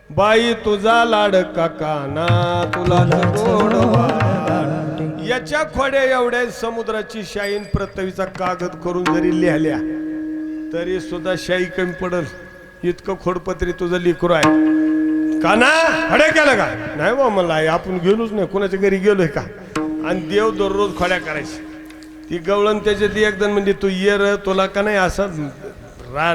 बाई तुझा लाडका काना तुला गोड वाटे. याच्या खोड्या एवढ्या समुद्राची शाईन पृथ्वीचा कागद करून जरी लिहिल्या तरी सुद्धा शाई कमी पडल इतकं खोडपत्री तुझं लिकरू आहे काना खड्या केलं का नाही बा मला आपण गेलोच नाही कोणाच्या घरी गेलोय का आणि देव दररोज खोड्या करायची ती गवळण त्याच्यात एकदा म्हणजे तू ये र तुला का नाही असं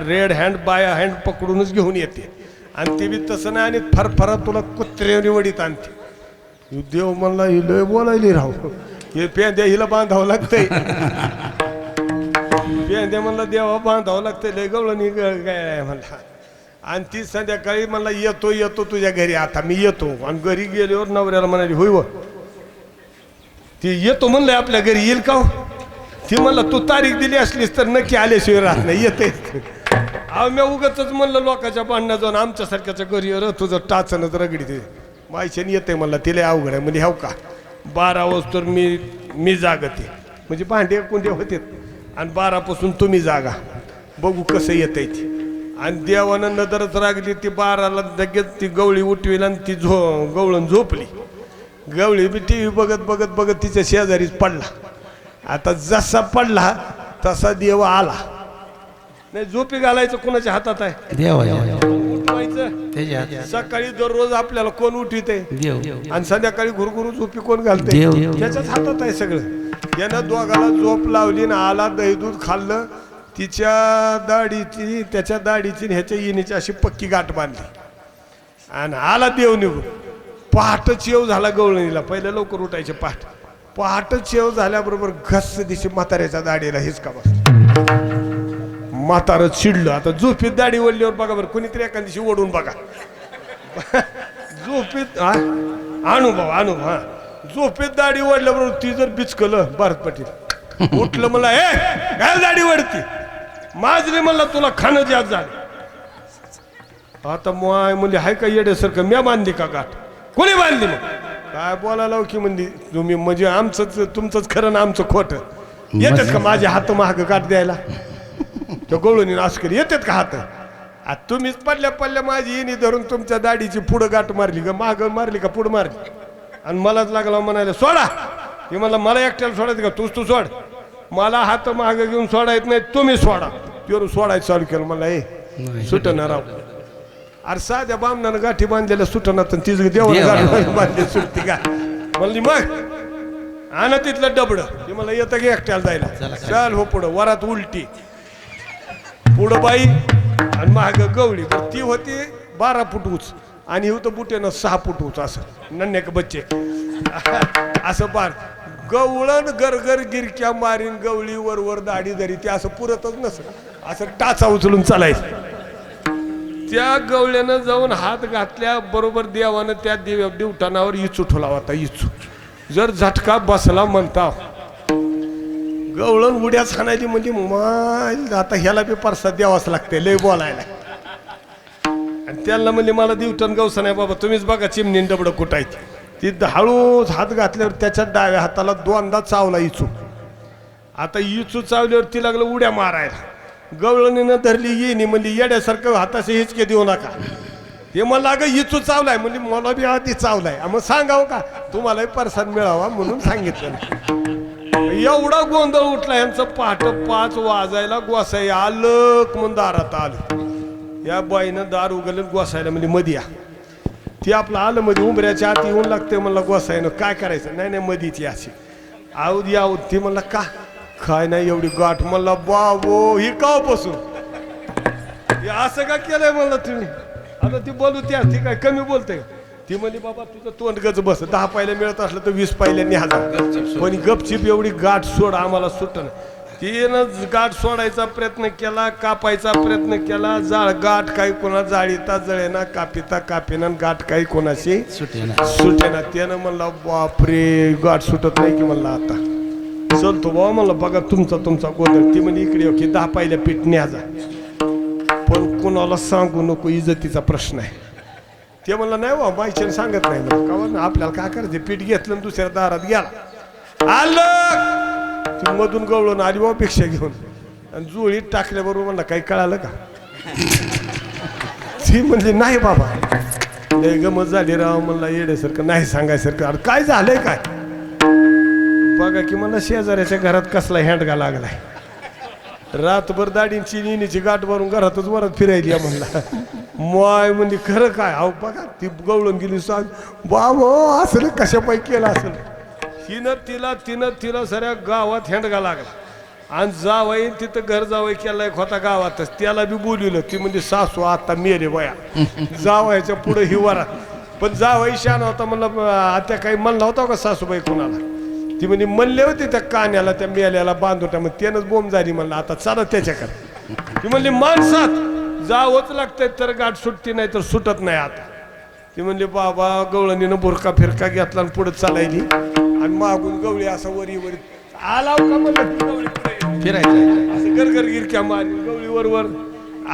रेड हँड बाया हँड पकडूनच घेऊन येते आणि ती बी तसं नाही आणि फरफरा तुला कुत्र्यावरी वडीत आणते देव म्हणला हि लय बोलायली राहू हे पेंद्या हिला बांधावं लागतंय पेंद्या म्हणला देवा बांधावं लागतंय लय गवळण काय म्हणला आणि ती संध्याकाळी म्हणला येतो येतो तुझ्या घरी आता मी येतो आणि घरी गेल्यावर नवऱ्याला म्हणाली होय व ती येतो म्हणलंय आपल्या घरी येईल का ती म्हणलं तू तारीख दिली असलीस तर नक्की आल्याशिवाय राहत नाही येते अहो मी उगाच म्हणलं लोकांच्या भांडणं जाऊन आमच्यासारख्याच्या घरी र तुझं टाचनच रगडी ते मायच्याने येते म्हणलं तिला अवघड आहे म्हणजे हाव का 12 वाजता मी जागते म्हणजे भांडे कुंडे होते आणि 12 पासून तुम्ही जागा बघू कसं येतंय ती आणि देवानं नजरच रागली ती 12ला लगेच ती गवळी उठविल आणि ती गवळण झोपली गवळी बी टी व्ही बघत बघत बघत तिच्या शेजारीच पडला आता जसा पडला तसा देव आला नाही झोपी घालायचं कोणाच्या हातात आहे देव उठवायचं सकाळी दररोज आपल्याला कोण उठविते देव आणि संध्याकाळी घुरघुरू झोपी कोण घालते त्याच्याच हातात आहे सगळं यानं दोघाला झोप लावली ना आला दही दूध खाल्लं तिच्या दाढीची त्याच्या दाढीची ह्याच्या इनीची अशी पक्की गाठ बांधली आणि आला देव निघून. पहाटच येव झाला गवळणीला. पहिलं लवकर उठायचे पहाटच येव झाल्याबरोबर घस दिशी म्हाताऱ्याच्या दाढीला हिसका बस. म्हातारं चिडलं. आता झोपीत दाढी ओढल्यावर बघा बरं, कोणीतरी एका दिवशी ओढून बघा. झोपीत अनुभव हा झोपीत दाढी ओढल्याबरोबर ती जर बिचकलं भारत पाटील उठलं, मला घाल दाढी वाढती माझली, म्हणला तुला खाणं जास्त झालं. आता माय म्हणजे हाय का येड्यासारखं, म्या बांधली का गाठ? कोणी बांधली? मग काय बोलायला की म्हणजे तुम्ही म्हणजे आमचंच तुमचंच खरं ना आमचं खोटं. येतात का माझे हात महाग गाठ द्यायला? तो गवळून आस्करी येतात का हात? तुम्हीच पडल्या माझी येणी धरून तुमच्या दाढीची पुढं गाठ मारली का माग मारली का पुढं मारली? आणि मलाच लागला म्हणायला सोडा. हे मला एकट्याला सोडायचं का? तू सोड. मला हात मागं घेऊन सोडायचं नाही, तुम्ही सोडा. तेवढं सोडायचं चालू केलं. मला सुटणार राव. अरे साध्या बामणानं गाठी बांधलेल्या सुटणार, तर तिचं देवाला गाठी बांधली सुटती का? म्हणली मग आणा तिथलं डबडं. ते मला येतं की एकट्याला जायला? चाल हो पुढं. वरात उलटी, पुढं बाई आणि माग गवळी. ती होती 12 फूट उच आणि ही होतं बुटेनं 6 फूट उच. असं नन्या का बच्चे असं बार गवळण गरगर गिरक्या मारीन गवळी वर दाढी धरी. ते असं पुरतच नसं, असं टाचा उचलून चालायचं. त्या गवळ्यानं जाऊन हात घातल्या बरोबर देवानं त्या दिवटानावर इचू ठोला होता. इचू जर झटका बसला म्हणता गवळण उड्याच खाणायची. म्हणजे माय आता ह्याला बी परसाद द्यावाच लागते लय बोलायला. आणि त्यांना म्हणजे मला दिवटन गवसा नाही बाबा, तुम्हीच बघा चिमणी डबडं कुठायची. ती हळूच हात घातल्यावर त्याच्या डाव्या हाताला 2दा चावला इचू. आता इचू चावल्यावर ती लागलं उड्या मारायला. गवळणीनं धरली येणी म्हणजे येड्यासारखं हाताशी हिचके देऊ नका. हे मला अगं इचू चावलाय म्हणजे मला बी आधी चावलाय. मग सांगावं का तुम्हालाही परसाद मिळावा म्हणून सांगितलं. एवढा गोंधळ उठला यांचं. पहाट 5 वाजायला गोसाई आलं म्हणून दारात आलं. या बाईनं दार उघडलं गोसायला म्हणजे मध्ये या. ती आपलं आलं मध्ये उंबऱ्याच्या आत येऊन लागते. म्हणलं गोसाईनं काय करायचं? नाही मधीची अशी आऊद याऊद. ती म्हणला का काय नाही एवढी गाठ? म्हणला बाबो ही कावपासून असं का केलंय? म्हणलं तुम्ही आता ती बोलू त्या ती काय कमी बोलते का? ती म्हणली बाबा तुझं तोंड गच बस. 10 पायल्या मिळत असलं तर 20 पायल्यांनी हजार. पण गपचिप एवढी गाठ सोड आम्हाला सुटणं. तिनं गाठ सोडायचा प्रयत्न केला, कापायचा प्रयत्न केला. गाठ काही कोणा जाळीता जळेना, कापिता कापेना. गाठ काही कोणाशी सुटेना. त्यानं म्हणला बापरे गाठ सुटत नाही की? म्हणला आता चलतो बाबा. म्हणलं बघा तुमचा गोंधळ. ती म्हणजे इकडे की 10 पायल्या पीठ न्याजा, पण कोणाला सांगू नको, इज्जतीचा प्रश्न आहे. ते म्हणलं नाही बा बाईच्याने सांगत नाही. का आपल्याला काय करायचं? पीठ घेतलं आणि दुसऱ्या दारात गेला. आलं ती मधून गवळून आली बाबा भिक्षा घेऊन आणि जुळीत टाकल्याबरोबर म्हणलं काही कळालं का? ती म्हणजे नाही बाबा लय गमत झाली राव. म्हणला येड्यासारखं नाही सांगायसारखं. अरे काय झालंय काय? बघा की मला शेजाऱ्याच्या घरात कसला हँडगा लागलाय. रातभर दाढींची नेणीची गाठ भरून घरातच वरात फिरायली म्हणला. माय म्हणजे खरं काय? अहो बघा ती गवळून गेली. सांग बाबा असं कशापाई केलं असेल? तिनं तिला साऱ्या गावात हँडगा लागला. आणि जावई तिथं घर जावई केलाय होता गावातच. त्याला बी बोलवलं. ती म्हणजे सासू आता मेरे वया जावायच्या पुढे ही वरात. पण जावई शान होता. म्हणलं आता काही म्हणला होता का सासूबाई कोणाला? ती म्हणजे म्हणले होते त्या कान्याला त्या मेल्याला बांधून. मग त्यानंच बोंब झाली. म्हणलं आता चला त्याच्याकडे. ती म्हणली माणसात जावंच लागतंय तर गाठ सुटती नाही तर सुटत नाही. आता ती म्हणली बाबा गवळणीनं बुरका फिरका घेतला आणि पुढे चालायली. आणि मागून गवळी असं वरी आलाव का? म्हणलं फिरायचं असं गरगर गिरक्या मारी गवळी वर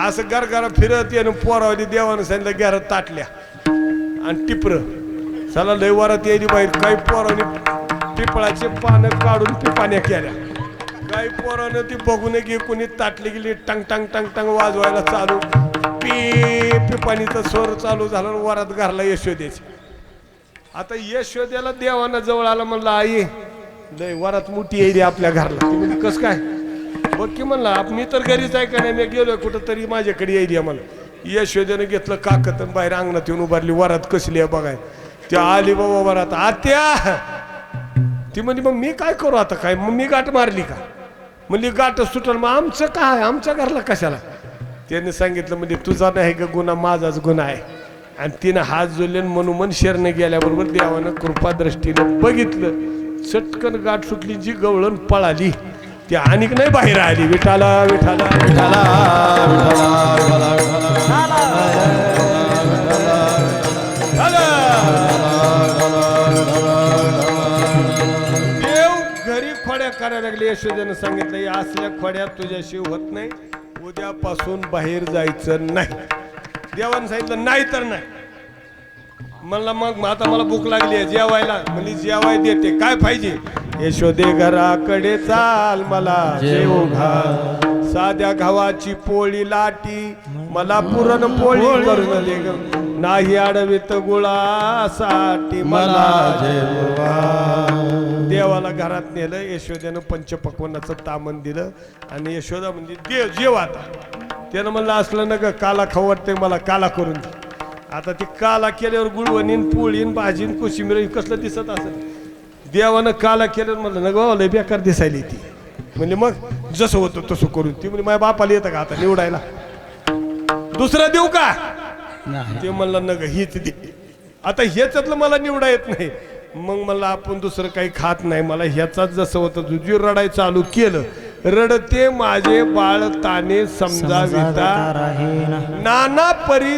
असं गरगरा फिरत येणं. पोरावली देवानं सांगितलं घरात ताटल्या आणि टिपर. चला लय वरात यायली बाहेर. काही पोरावनी पिपळाचे पानं काढून पिपाण्या केल्या. काही पोरानं ती बघून घे कोणी ताटली गेली. टंग टंग टंग टंग वाजवायला चालू. पिपाणीचा स्वर चालू झाला. वरात घरला यशोद्याची. आता यशोद्याला देवानं जवळ आला. म्हणलं आई लय वरात मोठी येईल आपल्या घरला. ती म्हणजे कसं काय? बघ की म्हणला मी तर घरीच आहे का नाही? मी गेलोय कुठं तरी माझ्याकडे येईल मला. यशोद्यानं घेतलं काकत आणि बाहेर अंगणात येऊन उभारली. वरात कसली आहे बघाय. त्या आली बाबा वरात. आत्या ती म्हणजे मग मी काय करू आता? काय मग मी गाठ मारली का? म्हणजे गाठ सुटल. मग आमचं काय? आमच्या घरला कशाला? त्याने सांगितलं म्हणजे तुझा नाही का गुन्हा, माझाच गुन्हा आहे. आणि तिनं हात जोडले आणि मनोमन शरण गेल्याबरोबर देवानं कृपादृष्टीनं बघितलं, चटकन गाठ सुटली, जी गवळण पळाली ती आणिक नाही बाहेर आली. विठाला विठाला विठाला देव घरी खोड्या करायला लागले. यशोदेनं सांगितलं, या असल्या खोड्या तुझ्याशी होत नाही, उद्यापासून बाहेर जायचं नाही. देवानं सांगितलं नाही तर नाही. म्हणला मग आता मला भूक लागली आहे जेवायला. म्हणजे जेवाय देते, काय पाहिजे? यशोदे घराकडे चाल, मला जेवू घाल. साध्या गव्हाची पोळी लाटी, मला पुरणपोळी करून दे ग. नाही अडवित गुळासाठी, मला जेवू घाल. देवाला घरात नेलं. यशोदेनं पंचपक्वान्नाचं तामण दिलं आणि यशोदा म्हणजे देव जेव आता. त्यानं म्हणलं असलं नका, काला खाऊ वाटतंय मला, काला करून दे. आता ती काला केल्यावर गुळवणीन पोळीन भाजीन कोशिंबीर कसलं दिसत असेल. देवानं काला केल्यावर म्हणलं ना गं लय बेकार दिसायली ती. म्हणजे मग जसं होतं तसं करून. ती म्हणजे माझ्या बापाला येतं का आता निवडायला, दुसरं देऊ का? ते म्हणलं न ग हीच दे. आता ह्याच्यातलं मला निवडा येत नाही. मग मला आपण दुसरं काही खात नाही, मला ह्याचाच जसं होतं जुजी रडाय चालू केलं. रडते माझे बाळ ताने समजाविता, नाना परी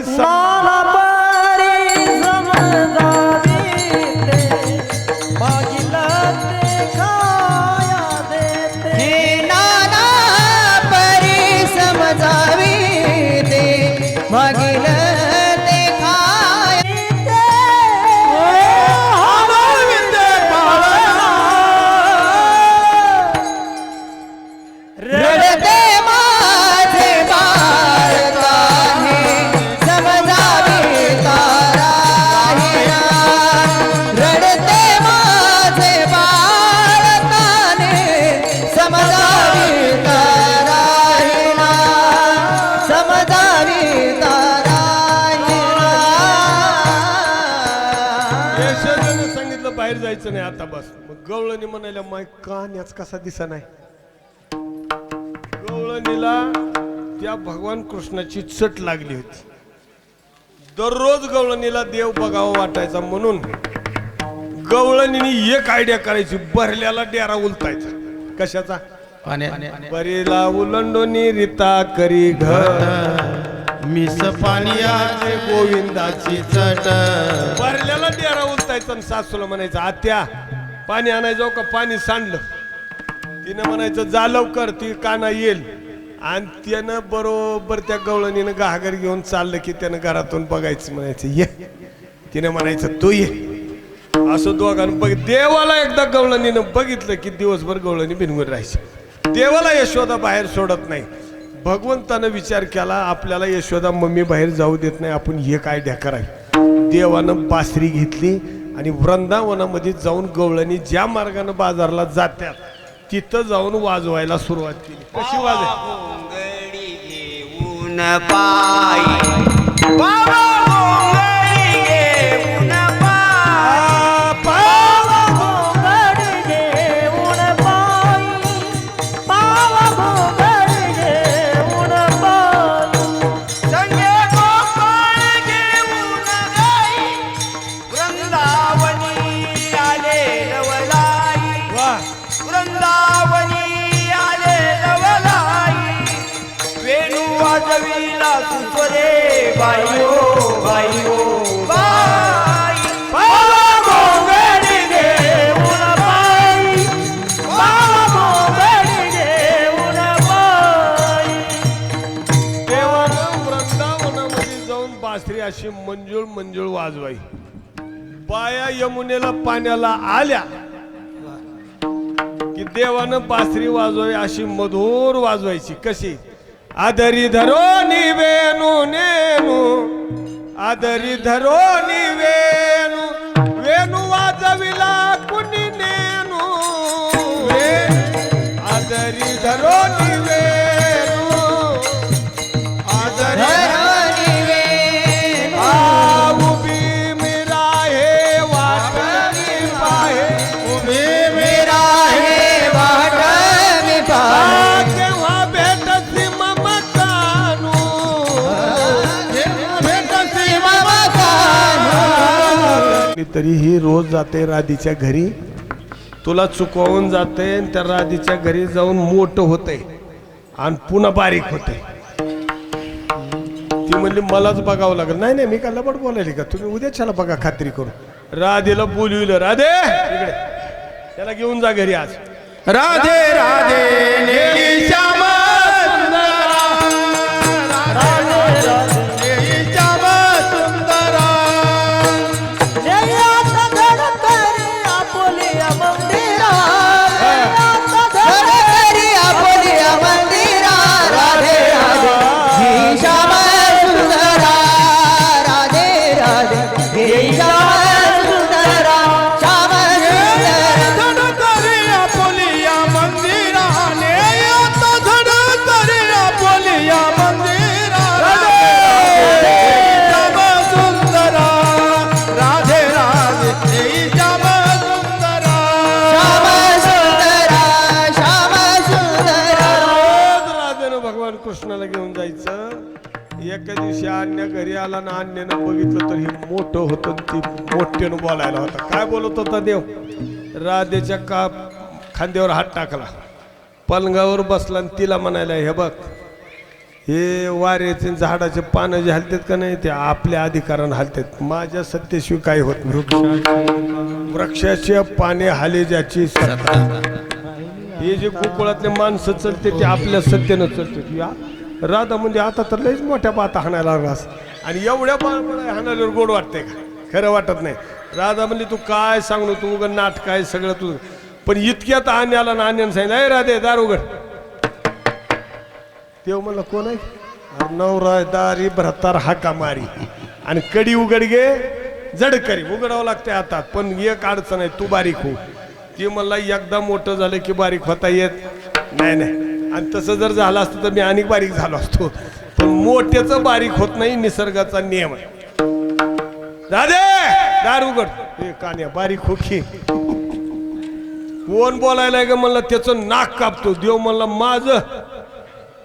हे नाना परी समजावी दे, मागील ते खाय दे. रडते माझे बाळ ताने समजावी तारा हिरा. रडते माझे बाळ ताने समजावी तारा हिरा, समजावी तारा हिरा. यशोदेनं सांगितलं बाहेर जायचं नाही आता बस. मग गवळणी म्हणायला माय कान्याच कसा दिसा नाही. गवळणीला त्या भगवान कृष्णाची चट लागली होती. दररोज गवळणीला देव बघावा वाटायचा म्हणून गवळणीने एक आयडिया करायची, भरल्याला डेरा उलटायचा. कशाचा? बरीला उलंडोनी रीता करी घर, मिस पानियाचे गोविंदाची चट. भरल्याला डेरा उलटायचा आणि सासूला म्हणायचं आत्या पाणी आणायचं जाऊ का? पाणी सांडलं. तिनं म्हणायचं जा लवकर, ती काना येईल. आणि त्यानं बरोबर त्या गवळणीनं घागर घेऊन चाललं की त्यानं घरातून बघायचं, म्हणायचं ये. तिनं म्हणायचं तू ये. असं दोघांना बघ. देवाला एकदा गवळणीनं बघितलं की दिवसभर गवळणी बिनगुर राहायची. देवाला यशोदा बाहेर सोडत नाही. भगवंतानं विचार केला आपल्याला यशोदा मम्मी बाहेर जाऊ देत नाही, आपण हे काय ढ्या करावी. देवानं बासरी घेतली आणि वृंदावनामध्ये जाऊन गवळणी ज्या मार्गाने बाजारला जात्यात तिथं जाऊन वाजवायला सुरुवात केली. कशी वाजवाय? घोंगडी घेऊन पायी, बाबा घोंगडी घेऊन पायी, पावा घोंगडी घेऊन पायी, पावा घोंगडी घेऊन पायी. संगे गोपाळ घेऊन गाई, वृंदावनी आले रवलाई, वृंदावनी आले रवलाई. वेणू वाजविला सुसरे बाई ओ बाई ओ बाई. पावा घोंगडी घेऊन पायी, पावा घोंगडी घेऊन पायी. देवानं वृंदावनामध्ये जाऊन बासरी अशी मंजुळ मंजुळ वाजवाई. बाया यमुनेला पाण्याला आल्या की देवानं बासरी वाजवावी अशी मधुर वाजवायची. कशी? आदरी धरो वेणू नेनू, आदरी धरो वेणू, वेणू वाजविला कुणी नेनू. आदरी धरो वेणू, आदरी धरोनी वेणू, उभी मेरा हे वाटणी पाहे, उभी मेरा हे वाट मी पाहे. केव्हा भेटसी मम कानू, भेटसी मम कानू, तरीही रोज जाते राधीच्या घरी, तुला चुकवून जाते आणि त्या राधीच्या घरी जाऊन मोठं होते आणि पुन्हा बारीक होते. ती म्हणली मलाच बघावं लागेल. नाही नाही, मी का लबड बोलायली का, तुम्ही उद्याच्याला बघा खात्री करून. राधेला बोलविलं, राधे इकडे, त्याला घेऊन जा घरी आज. राधे राधे नेली श्याम सुंदरा, नेली श्याम सुंदरा. घरी आपोलिया मंदिरा, राधे राधे ही श्याम सुंदरा, राधे राधे ही श्याम सुंदरा, श्याम सुंदरा. धड करिया पोलिया मंदिरा, ने आता धड करिया पोलिया मंदिरा. श्याम सुंदरा, राधे राधे नेली श्याम सुंदरा. श्याम सुंदरा, श्याम सुंदरा. रोज राधेनं भगवान कृष्णाला घेऊन जायचं. एका दिवशी अन्य घरी आला ना, अन्यानं बघितलं तर हे मोठं होतं, ती मोठ्यानं बोलायला होता. काय बोलत होता देव? राधेच्या खांद्यावर हात टाकला, पलंगावर बसला आणि तिला म्हणायला, हे बघ, हे वाऱ्याचे झाडाचे पानं जे हलतात का नाही, ते आपल्या अधिकारानं हलतात, माझ्या सत्तेशिवाय काही होत नाही. वृक्षाचे पाने हाले ज्याची सत्ता. हे जे गोकुळातले माणसं चलते ते आपल्या सत्तेनं चलते. या राधा म्हणजे आता तर लईच मोठ्या बाता हाणायला लागलास, आणि एवढ्या बाळा हाणाल्यावर गोड वाटते का? खरं वाटत नाही. राधा म्हणली तू काय सांगू, तू उगं नाटक आहे सगळं तुझं. पण इतक्यात आण्याला ना, आण्यानं सांगितलं, अरे राधे दार उघड. तेव्हा म्हणलं कोण आहे? अरे नवरा दारी भ्रतार हाका मारी, आणि कडी उघड गे जड करी, उघडावं लागते हातात. पण एक अडचण आहे, तू बारीक हो. ती म्हणला एकदा मोठं झालं की बारीक होता येत नाही. नाही, आणि तसं जर झालं असतं तर मी अनेक बारीक झालो असतो. पण मोठ्याचं बारीक होत नाही, निसर्गाचा नियम आहे. राधे दार उघड. हे कान्या बारीक हो की. कोण बोलायला ग म्हणलं, त्याचं नाक कापतो. देव म्हणला माझं.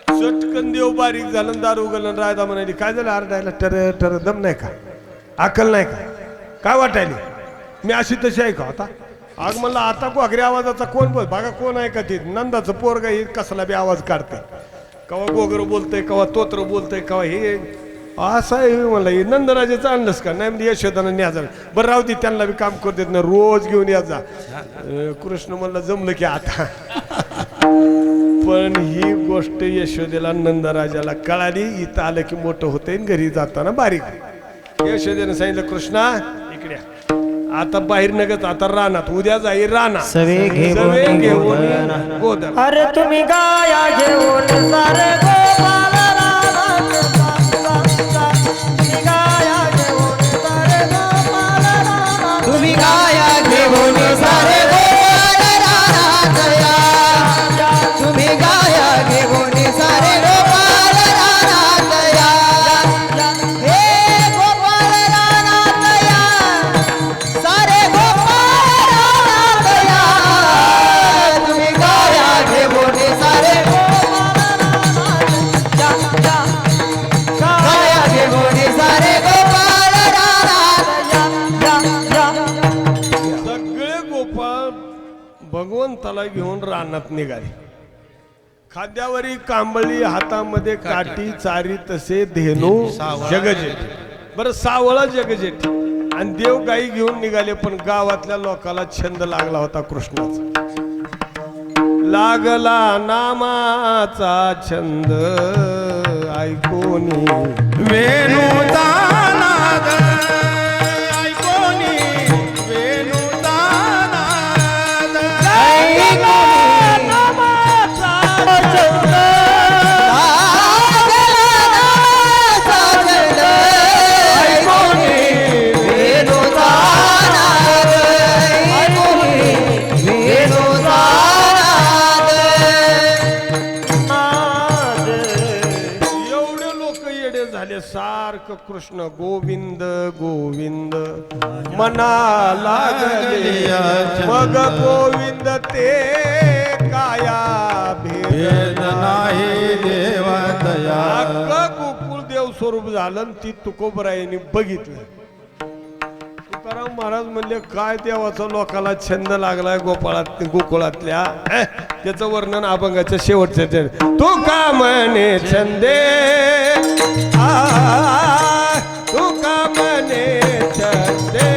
चटकन देव बारीक झालं, दार उघडलं. राधा म्हणाली काय झालं आरडायला? टर टर दम नाही का, अकल नाही का, काय वाटायली? मी अशी तशी आहे का आता? आग म्हणलं आता घोगरी आवाजाचा कोण बोल, बघा कोण आहे का ते नंदाचं पोरगा, हे कसला बी आवाज काढते, कवा गोगर बोलतंय, कवा तोत्र बोलतंय, कवा हे असं आहे. म्हणलं हे नंदराजाचं आणलंस का? नाही म्हणजे यशोदानं न्या जा. बरं राहू दे, त्यांना बी काम करू देत ना, रोज घेऊन या जा. कृष्ण म्हणलं जमलं की आता. पण ही गोष्ट यशोदेला नंदराजाला कळाली. इथं आलं की मोठं होते, घरी जाताना बारीक. यशोदेनं सांगितलं कृष्णा इकडे आता बाहेर नगत, आता रानात, उद्या जाई रानात सवे घेऊन घेऊन गोदर. अरे तुम्ही गाया घेऊन सारे गोपाल तुम्ही गाया घेऊन सारे गोपाल रानात या, तुम्ही गाया घेऊन सारे गोपाल रानात या. हे गोपाल रानात या, सारे गोपाल रानात या, तुम्ही गाया घेऊन सारे गाया घेऊन सारे गोपाल रानात या. सगळे गोपाळ भगवंताला घेऊन रानात निघाले. खाद्यावरी कांबळी, हातामध्ये काठी, चारी तसे धेनू जगजेठ. बरं सावळा जगजेठ आणि देव गाई घेऊन निघाले. पण गावातल्या लोकाला छंद लागला होता कृष्णाचा. लागला नामाचा छंद ऐकोनी वेणूचा नाद ऐकोनी, वेणूचा नाद एवढे लोक येडे झाले. सारखं कृष्ण गोविंद गोविंद मना लागले. मग गोविंद ते काया भेद नाही देवतया. अख्खं गोकुळ देव स्वरूप झालं. ती तुकोबरायांनी बघितलं. तुकाराम महाराज म्हणले काय देवाचा लोकाला छंद लागलाय गोपाळात गोकुळातल्या त्याचं वर्णन अभंगाच्या शेवटच्या तू का म्हणे छंदे तू का म्हणे छंदे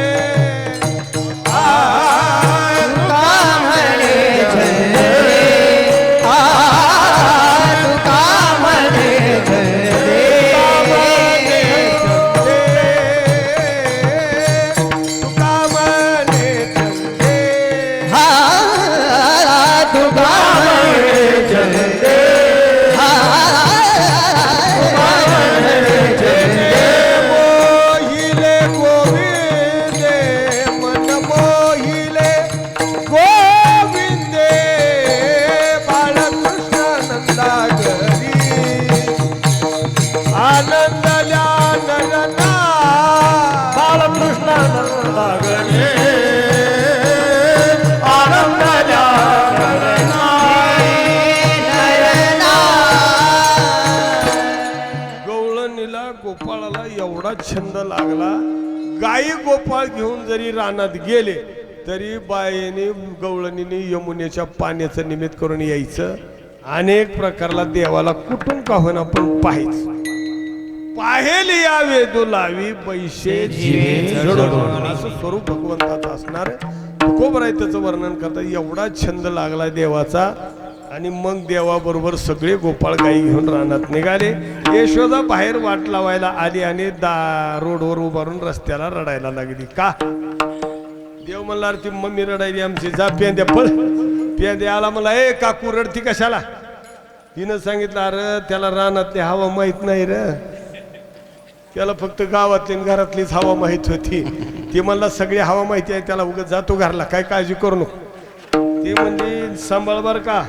गोपाळाला एवढा छंद लागला गायी गोपाळ घेऊन जरी रानात गेले तरी बाईने गवळणीने यमुनेच्या पाण्याचं निमित्त करून यायचं अनेक प्रकारला देवाला कुठून का होईना पण पाहायचं पाहेल या वेदू लावी पैसे असं स्वरूप भगवंताचं असणार तुकोबराय त्याचं वर्णन करता एवढा छंद लागला देवाचा आणि मग देवाबरोबर सगळे गोपाळ गाई घेऊन रानात निघाले यशोदा बाहेर वाट लावायला आली आणि रोडवर उभारून रस्त्याला रडायला लागली का देव म्हणला ती मम्मी रडायली आमची जा पेंद्या पळ पेंद्या आला मला ए काकू रडती कशाला हिनं सांगितलं अरे त्याला रानातली हवा माहित नाही र त्याला फक्त गावातली घरातलीच हवा माहित होती ती म्हणला सगळी हवा माहिती आहे त्याला उगाच जातो घरला काय काळजी करू नको ती म्हणजे सांभाळ बर का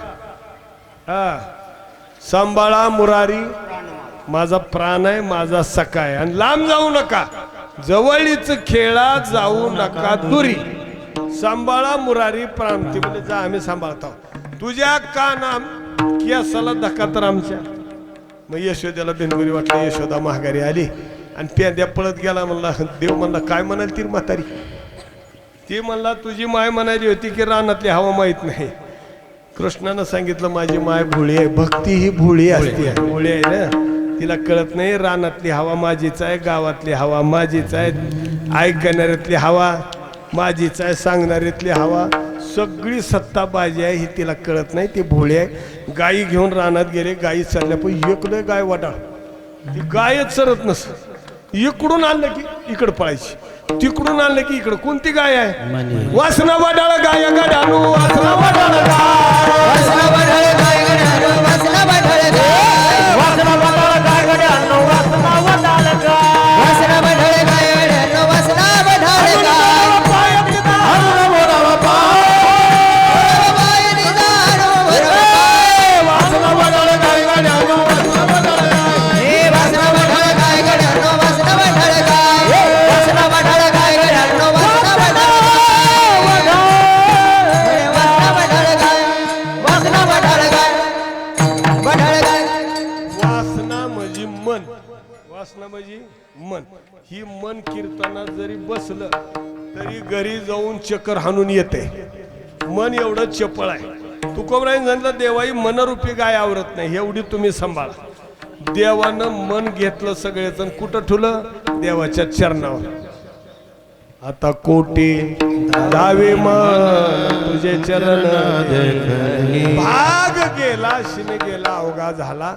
हा सांभाळा मुरारी माझा प्राण आहे माझा सखा आहे आणि लांब जाऊ नका जवळीच खेळा जाऊ नका दुरी सांभाळा मुरारी प्राण ती म्हणजे जा आम्ही सांभाळतो तुझ्या का नाम केसाला धक्का तर आमच्या मग यशोद्याला बिनगुरी वाटलं यशोदा महागारी आली आणि पेंद्या पळत गेला म्हणला देव म्हणला काय म्हणाल ती म्हातारी ती म्हणला तुझी माय म्हणाली होती की रानातली हवा माहित नाही कृष्णानं सांगितलं माझी माय भोळी आहे भक्ती ही भोळी असते भोळी आहे ना तिला कळत नाही रानातली हवा माझीच आहे गावातली हवा माझीच आहे ऐकणाऱ्यातली हवा माझीच आहे सांगणाऱ्यातली हवा सगळी सत्ता बाजी आहे ही तिला कळत नाही ती भोळी आहे गायी घेऊन रानात गेले गायी चालल्या पण एकलं गाय वाटाळ ती गायच सरत नस इकडून आणलं की इकडं पळायची तिकडून आणलं की इकडं कोणती गाय आहे वासना वाडाळ गाय गाड्यानो वासना वाडाळ वासना वाढाळ गाय गड्यानो वासना वाढाळ गाय वासना वाटाळ गाय गड्यानो वासना वाटाळ गाय वासना वाढाळ गाय गड्यानो वासना वाढाळ गाय हनुन मोरावा बाय निदानो वरबाय वासना वाढाळ गाय गाड्यानो वासना वाढाळ गाय हे वासना वाढाळ गाय गड्यानो वासना वाढाळ गाय वासना वाढाळ गाय गड्यानो वासना वाढाळ गाय वासना वाढाळ गाय वाढाळ गाय वासना म्हणजे मन वासना म्हणजे मन ही मन कीर्तनात जरी बसलं तरी घरी जाऊन चक्कर हाणून येते मन एवढं चपळ आहे तुकोबराय सांगितलं देवाई मनरूपी गाय आवरत नाही एवढी तुम्ही सांभाळा देवानं मन घेतलं सगळेच कुठं ठुलं देवाच्या चरणावर आता कोटी दावे मन तुझे चरण भाग गेला शिने गेला अवघा झाला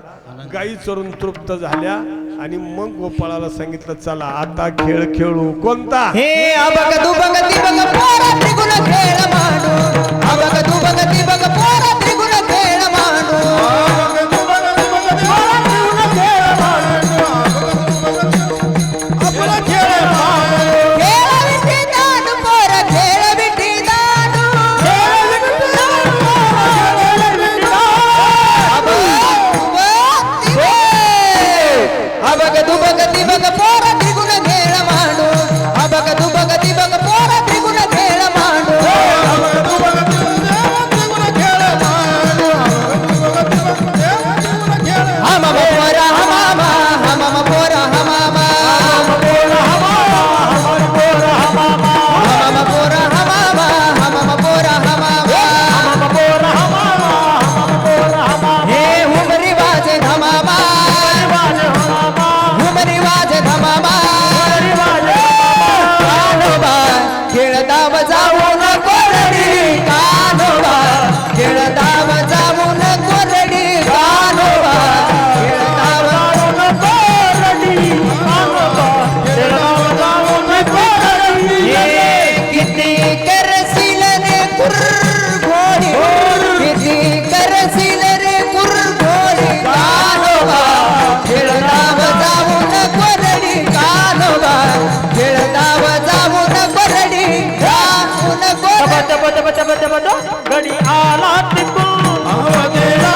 गाई चरून तृप्त झाल्या आणि मग गोपाळाला सांगितलं चला आता खेळ खेळू कोणता हे अबक तू बघ ती बघ पोरा त्रिगुण खेळ मांडू अबक तू बघ ती बघ पोरा त्रिगुण खेळ मांडू खेळ विठी दांडू पोर खेळ विठी दांडू अबक तू बघ ती बघ पोरा त्रिगुण खेळ मांडू अबक तू बघ ती बघ पोरा त्रिगुण खेळ मांडू बदो गडी आला तिकून आवा गेला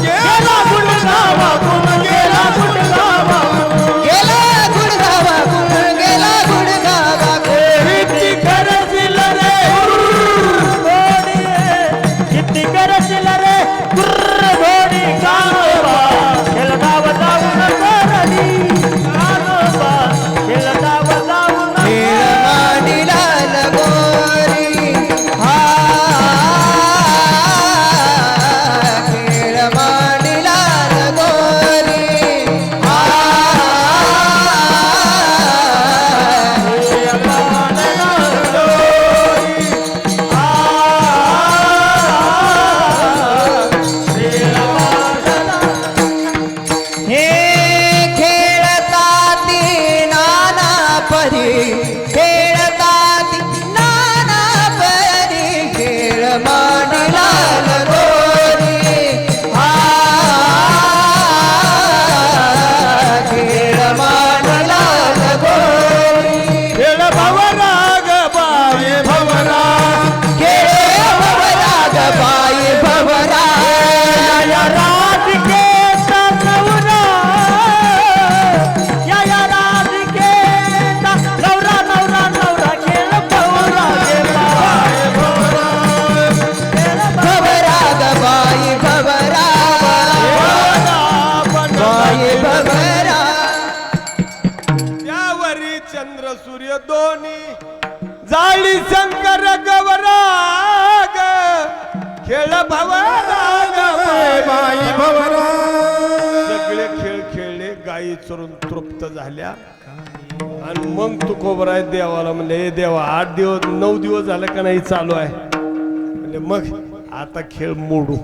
गेला गुडगावाकून गेला गुडगावाकून गेला गुडगावाकून गेला गुडगावाकून किती करशील रे घोडी किती करशील रे गुर्र घोडी कानोबा खेळगाव जाऊन करडी कानोबा खेळगाव जाऊन खेळ मांडीला लगोरी हा खेळ मांडीला लगोरी हा हे खेळताती नाना परी खेळताती नाना परी खेळ मांडीला लगोरी हा खेळ मांडीला लगोरी खेळ भवरा ग बाई भवरा खेळ भवरा ग बाई भवरा या राधिकेचा नवरा या राधिकेचा नवरा नवरा नवरा खेळ भवरा गेला भवरा ग बाई भवरा बाई भवरा त्यावरी चंद्र सूर्य दोन्ही जाळी शंकर गवराग खेळ भवराग बाई भवरा सगळे खेळ खेळले गायी चरून तृप्त झाल्या आणि मग तू कोबराय देवाला म्हणले "ए देवा 8 दिवस 9 दिवस झालं का नाही चालू आहे म्हणजे मग आता खेळ मोडू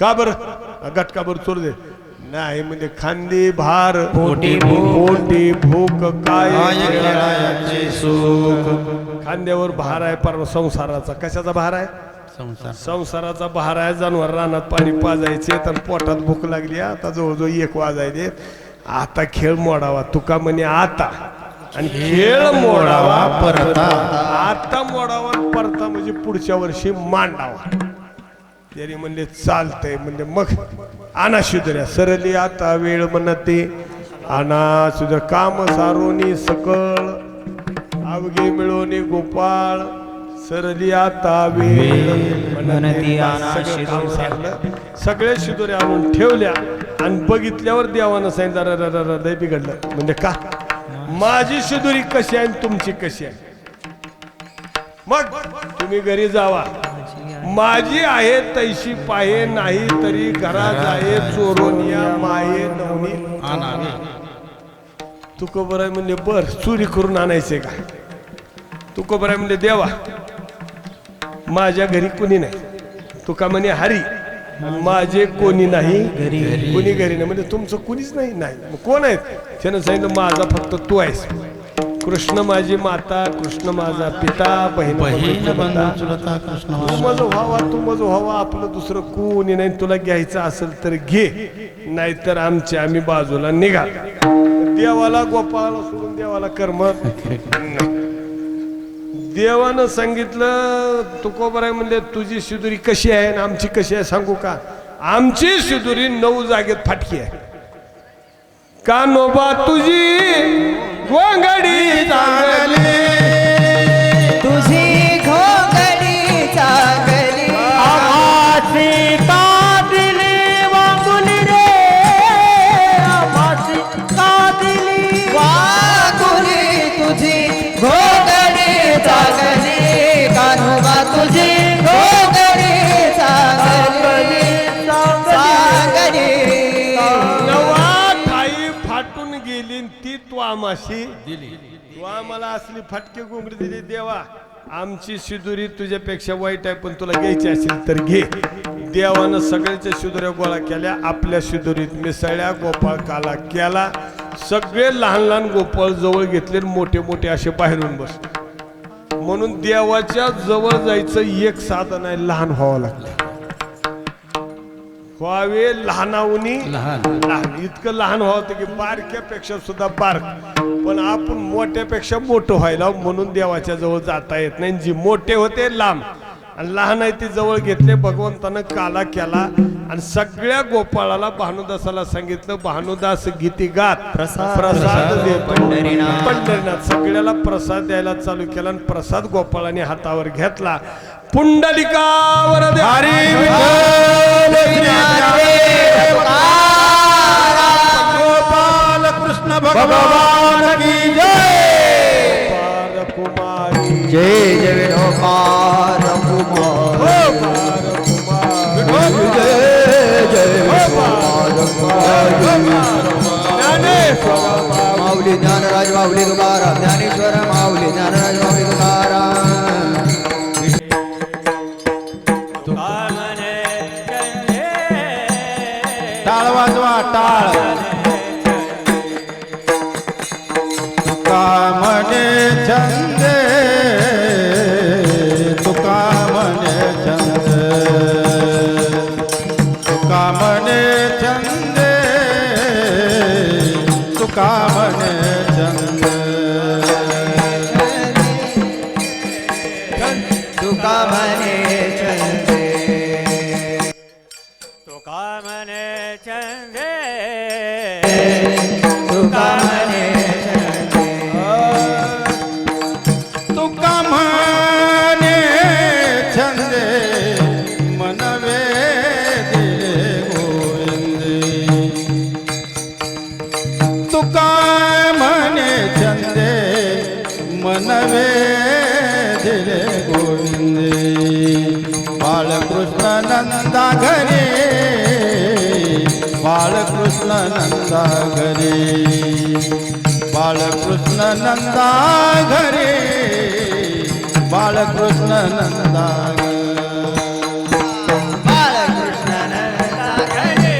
का बरं गटका बरं चोर दे नाही म्हणजे खांदी भार पोटी भूक काय खांद्यावर भार आहे पर संसाराचा कशाचा भार आहे संसाराचा भार आहे जनावर रानात पाणी पाजायचे तर पोटात भूक लागली आता जवळजवळ 1 वाजायचे आता खेळ मोडावा तुका म्हणे आता आणि खेळ मोडावा परता आता मोडावा आणि परता म्हणजे पुढच्या वर्षी मांडावा तरी म्हणले चालतंय म्हणजे मग आणा शुद्र्या सरली आता वेळ म्हणते आणा सुद्धा काम सारोनी सकळ अवघे मिळवणी गोपाळ सरली आता वेळ म्हणते सगळं काम सारलं सगळे शिदोरे आणून ठेवल्या आणि बघितल्यावर देवानं सांगितलं हृदय बिघडलं म्हणजे का माझी शिदोरी कशी आहे आणि तुमची कशी आहे मग तुम्ही घरी जावा माझी आहे तैशी पाहे नाही तरी घरात आहे चोरोनिया माये नवनी तू कबर आहे म्हणले बर चोरी करून आणायचे का तू कबर आहे म्हणले देवा माझ्या घरी कोणी नाही तू का म्हणे हरी माझे कोणी नाही कोणी घरी नाही म्हणजे तुमचं कोणीच नाही मग कोण आहेत त्यानं सांगितलं माझा फक्त तू आहेस कृष्ण माझी माता कृष्ण माझा पिता बहीण तू माझं व्हावा तू माझं व्हावा आपलं दुसरं कोणी नाही तुला घ्यायचं असेल तर घे नाहीतर आम्ही बाजूला निघा देवाला गोपाळाला सोडून देवाला कर्म देवानं सांगितलं तुकोबर आहे म्हणले तुझी शिदुरी कशी आहे आणि आमची कशी आहे सांगू का आमची शिदुरी 9 जागेत फाटकी आहे का नोबा तुझी गोंगडी चांगली तुझी घोंगडी चांगली आभासी का दिली वांगुली रे आभासी का दिली वाकुली तुझी घोंगडी चांगली कान्होबा तुझी घोंगडी चांगली चांगली नवा ठाई फाटून गेली ती तू आमाशी दिली तू आम्हाला असली फाटके गोंगडी दिली देवा आमची शिदुरी तुझ्यापेक्षा वाईट आहे पण तुला घ्यायची असेल तर घे देवानं सगळ्याच्या शिदुऱ्या गोळा केल्या आपल्या शिदुरीत मिसळल्या गोपाळ काला केला सगळे लहान लहान गोपाळ जवळ घेतले मोठे मोठे असे बाहेरून बसले म्हणून देवाच्या जवळ जायचं एक साधन आहे लहान व्हावं लागलं व्हावे लहानावनी लहान इतकं लहान व्हावं की बारक्यापेक्षा सुद्धा बारक पण आपण मोठ्यापेक्षा मोठं व्हायला म्हणून देवाच्या जवळ जाता येत नाही जी मोठे होते लांब आणि लहान आहे ती जवळ घेतले. भगवंतानं काला केला आणि सगळ्या गोपाळाला भानुदासाला सांगितलं भानुदास गीती गात प्रसाद देतो. पंढरीनाथ सगळ्याला प्रसाद द्यायला चालू केला आणि प्रसाद गोपाळाने हातावर घेतला. पुंडलिकावर हरी गोपाल कृष्ण भगवान की जय. कुमारी जय जय विनोकार कुमार जय जय माऊली ज्ञानराज माऊली तुकाराम ज्ञानेश्वर माऊली ज्ञानराज माऊली तुकाराम. टाळ वाजवा टाळ. तुका म्हणे छंदे तुका म्हणे छंदे तुका म्हणे छंदे तुका म्हणे छंदे. तुका म्हणे छंदे तुका म्हणे छंदे तुका म्हणे छंदे तुका म्हणे छंदे मनवे दिले गोविंदे. तुका म्हणे छंदे मनवे दिले गोविंदे. बाळकृष्ण नंदा घरी बाळकृष्ण नंदा घरी बाळकृष्ण नंदा घरी बाळकृष्ण नंदा बाळकृष्ण नंदा घरी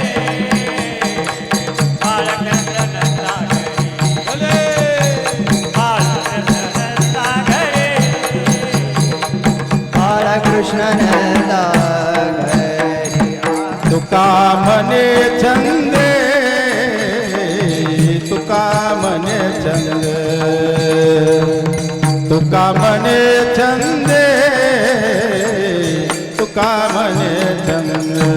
बाळकृष्ण नंदा घरी. तुका म्हणे छंदे तुका म्हणे छंदे तुका म्हणे छंदे तुका म्हणे छंदे.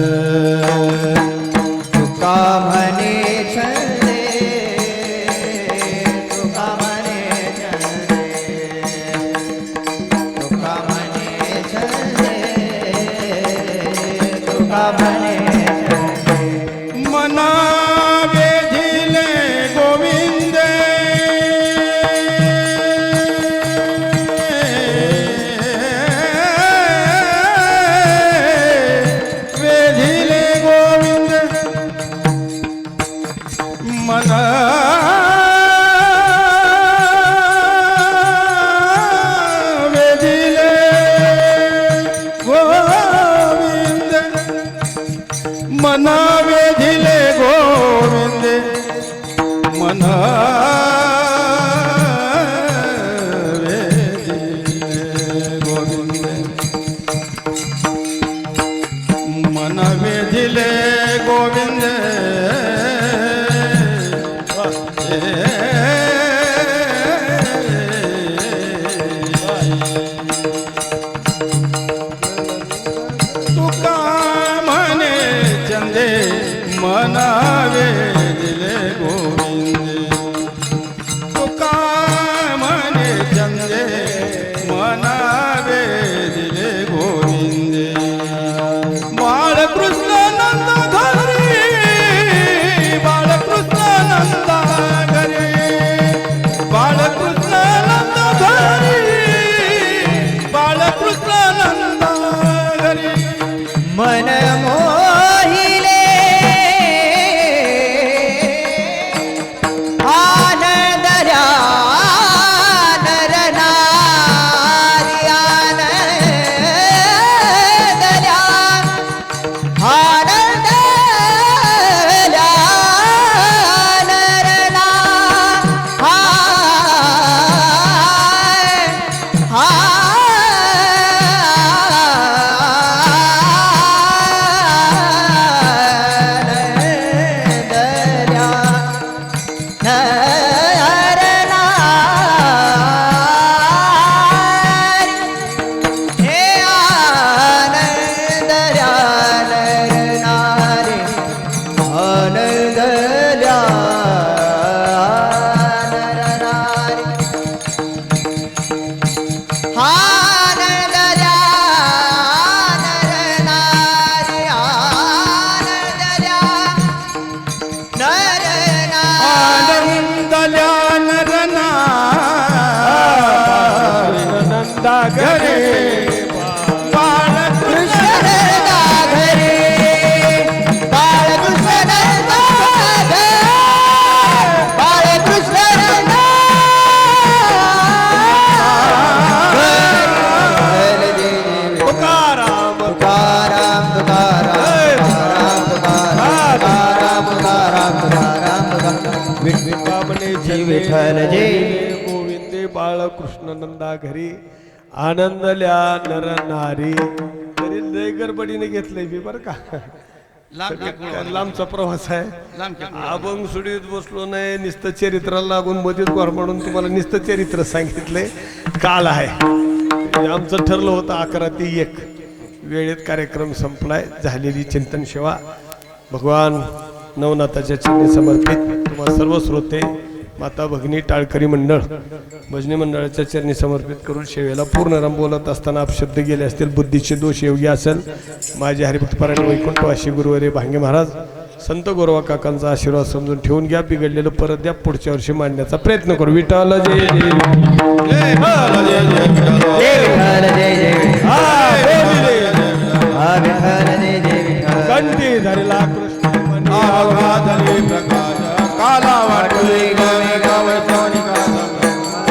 तुका म्हणे छंदे तुका म्हणे छंदे तुका म्हणे छंदे तुका म्हणे छंदे. मना वेधिले गोविंदे वेधिले गोविंद मना वेधिले गोविंद मना वेधिले गोविंद मना वेधिले गोविंद मन वेधिले गोविंद तुका म्हणे छंदे मना वेधिले गोविंद. तुका म्हणे छंदे मना वेधिले गोविंद. बाळकृष्ण नंद घरी बाळकृष्ण नंद घरी बाळकृष्ण नंद घरी बाळकृष्ण नंद घरी. मन मोहिले आनंदरा नरनारी आनंदरा आनंदरा नरना हाय हाय विठ्ठल जय गोविंदे बाळकृष्ण नंदा घरी आनंदल्या नर नारी. तरी लय गडबडीने घेतलंय मी बरं का. लांबचा प्रवास आहे. अभंग सुडीत बसलो नाही. नुसतं चरित्राला लागून मध्येच गोर म्हणून तुम्हाला नुसतं चरित्र सांगितलंय. काल आहे आमचं ठरलं होतं 11 ते 1 वेळेत कार्यक्रम संपलाय. झालेली चिंतन सेवा भगवान नवनाथाच्या चरणी समर्पित. तुम्हाला सर्व श्रोते माता भगिनी टाळकरी मंडळ भजनी मंडळाच्या चरणी समर्पित करून सेवेला पूर्णराम बोलत असताना अपशब्द गेले असतील, बुद्धीचे दोष योग्य असेल, माझे हरिभक्त पारायण वैकुंठवासी गुरुवारे भांगे महाराज संत गोरवा काकांचा आशीर्वाद समजून ठेवून घ्या. बिघडलेलं परत द्या. पुढच्या वर्षी मांडण्याचा प्रयत्न करू. विठ्ठल जय जय जय विठ्ठल जय जय विठ्ठल. हा विठ्ठल जय जय विठ्ठल. कंठी धरला कृष्ण मनी. आभाधली प्रकाश काला वाटोळी गमे गावचोनिका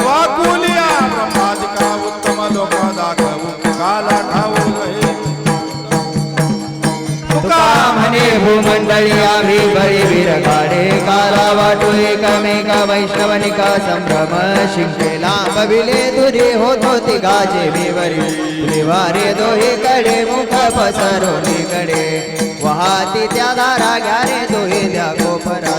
वाकुलिया ब्रह्मादिका उत्तम लोक दाखवू काला ठाऊ गहे. तुका म्हणे भूमंडळी आम्ही बळी वीर काढे काला वाटो एकमेका वैष्णवनिका संभ्रम शिंकेला बबिले तुझे होतो ती गाजे विवरी वारे दोहे कडे मुख पसरोनी कडे वाहती त्या धारा घ्या रे दोहे द्या गोपरा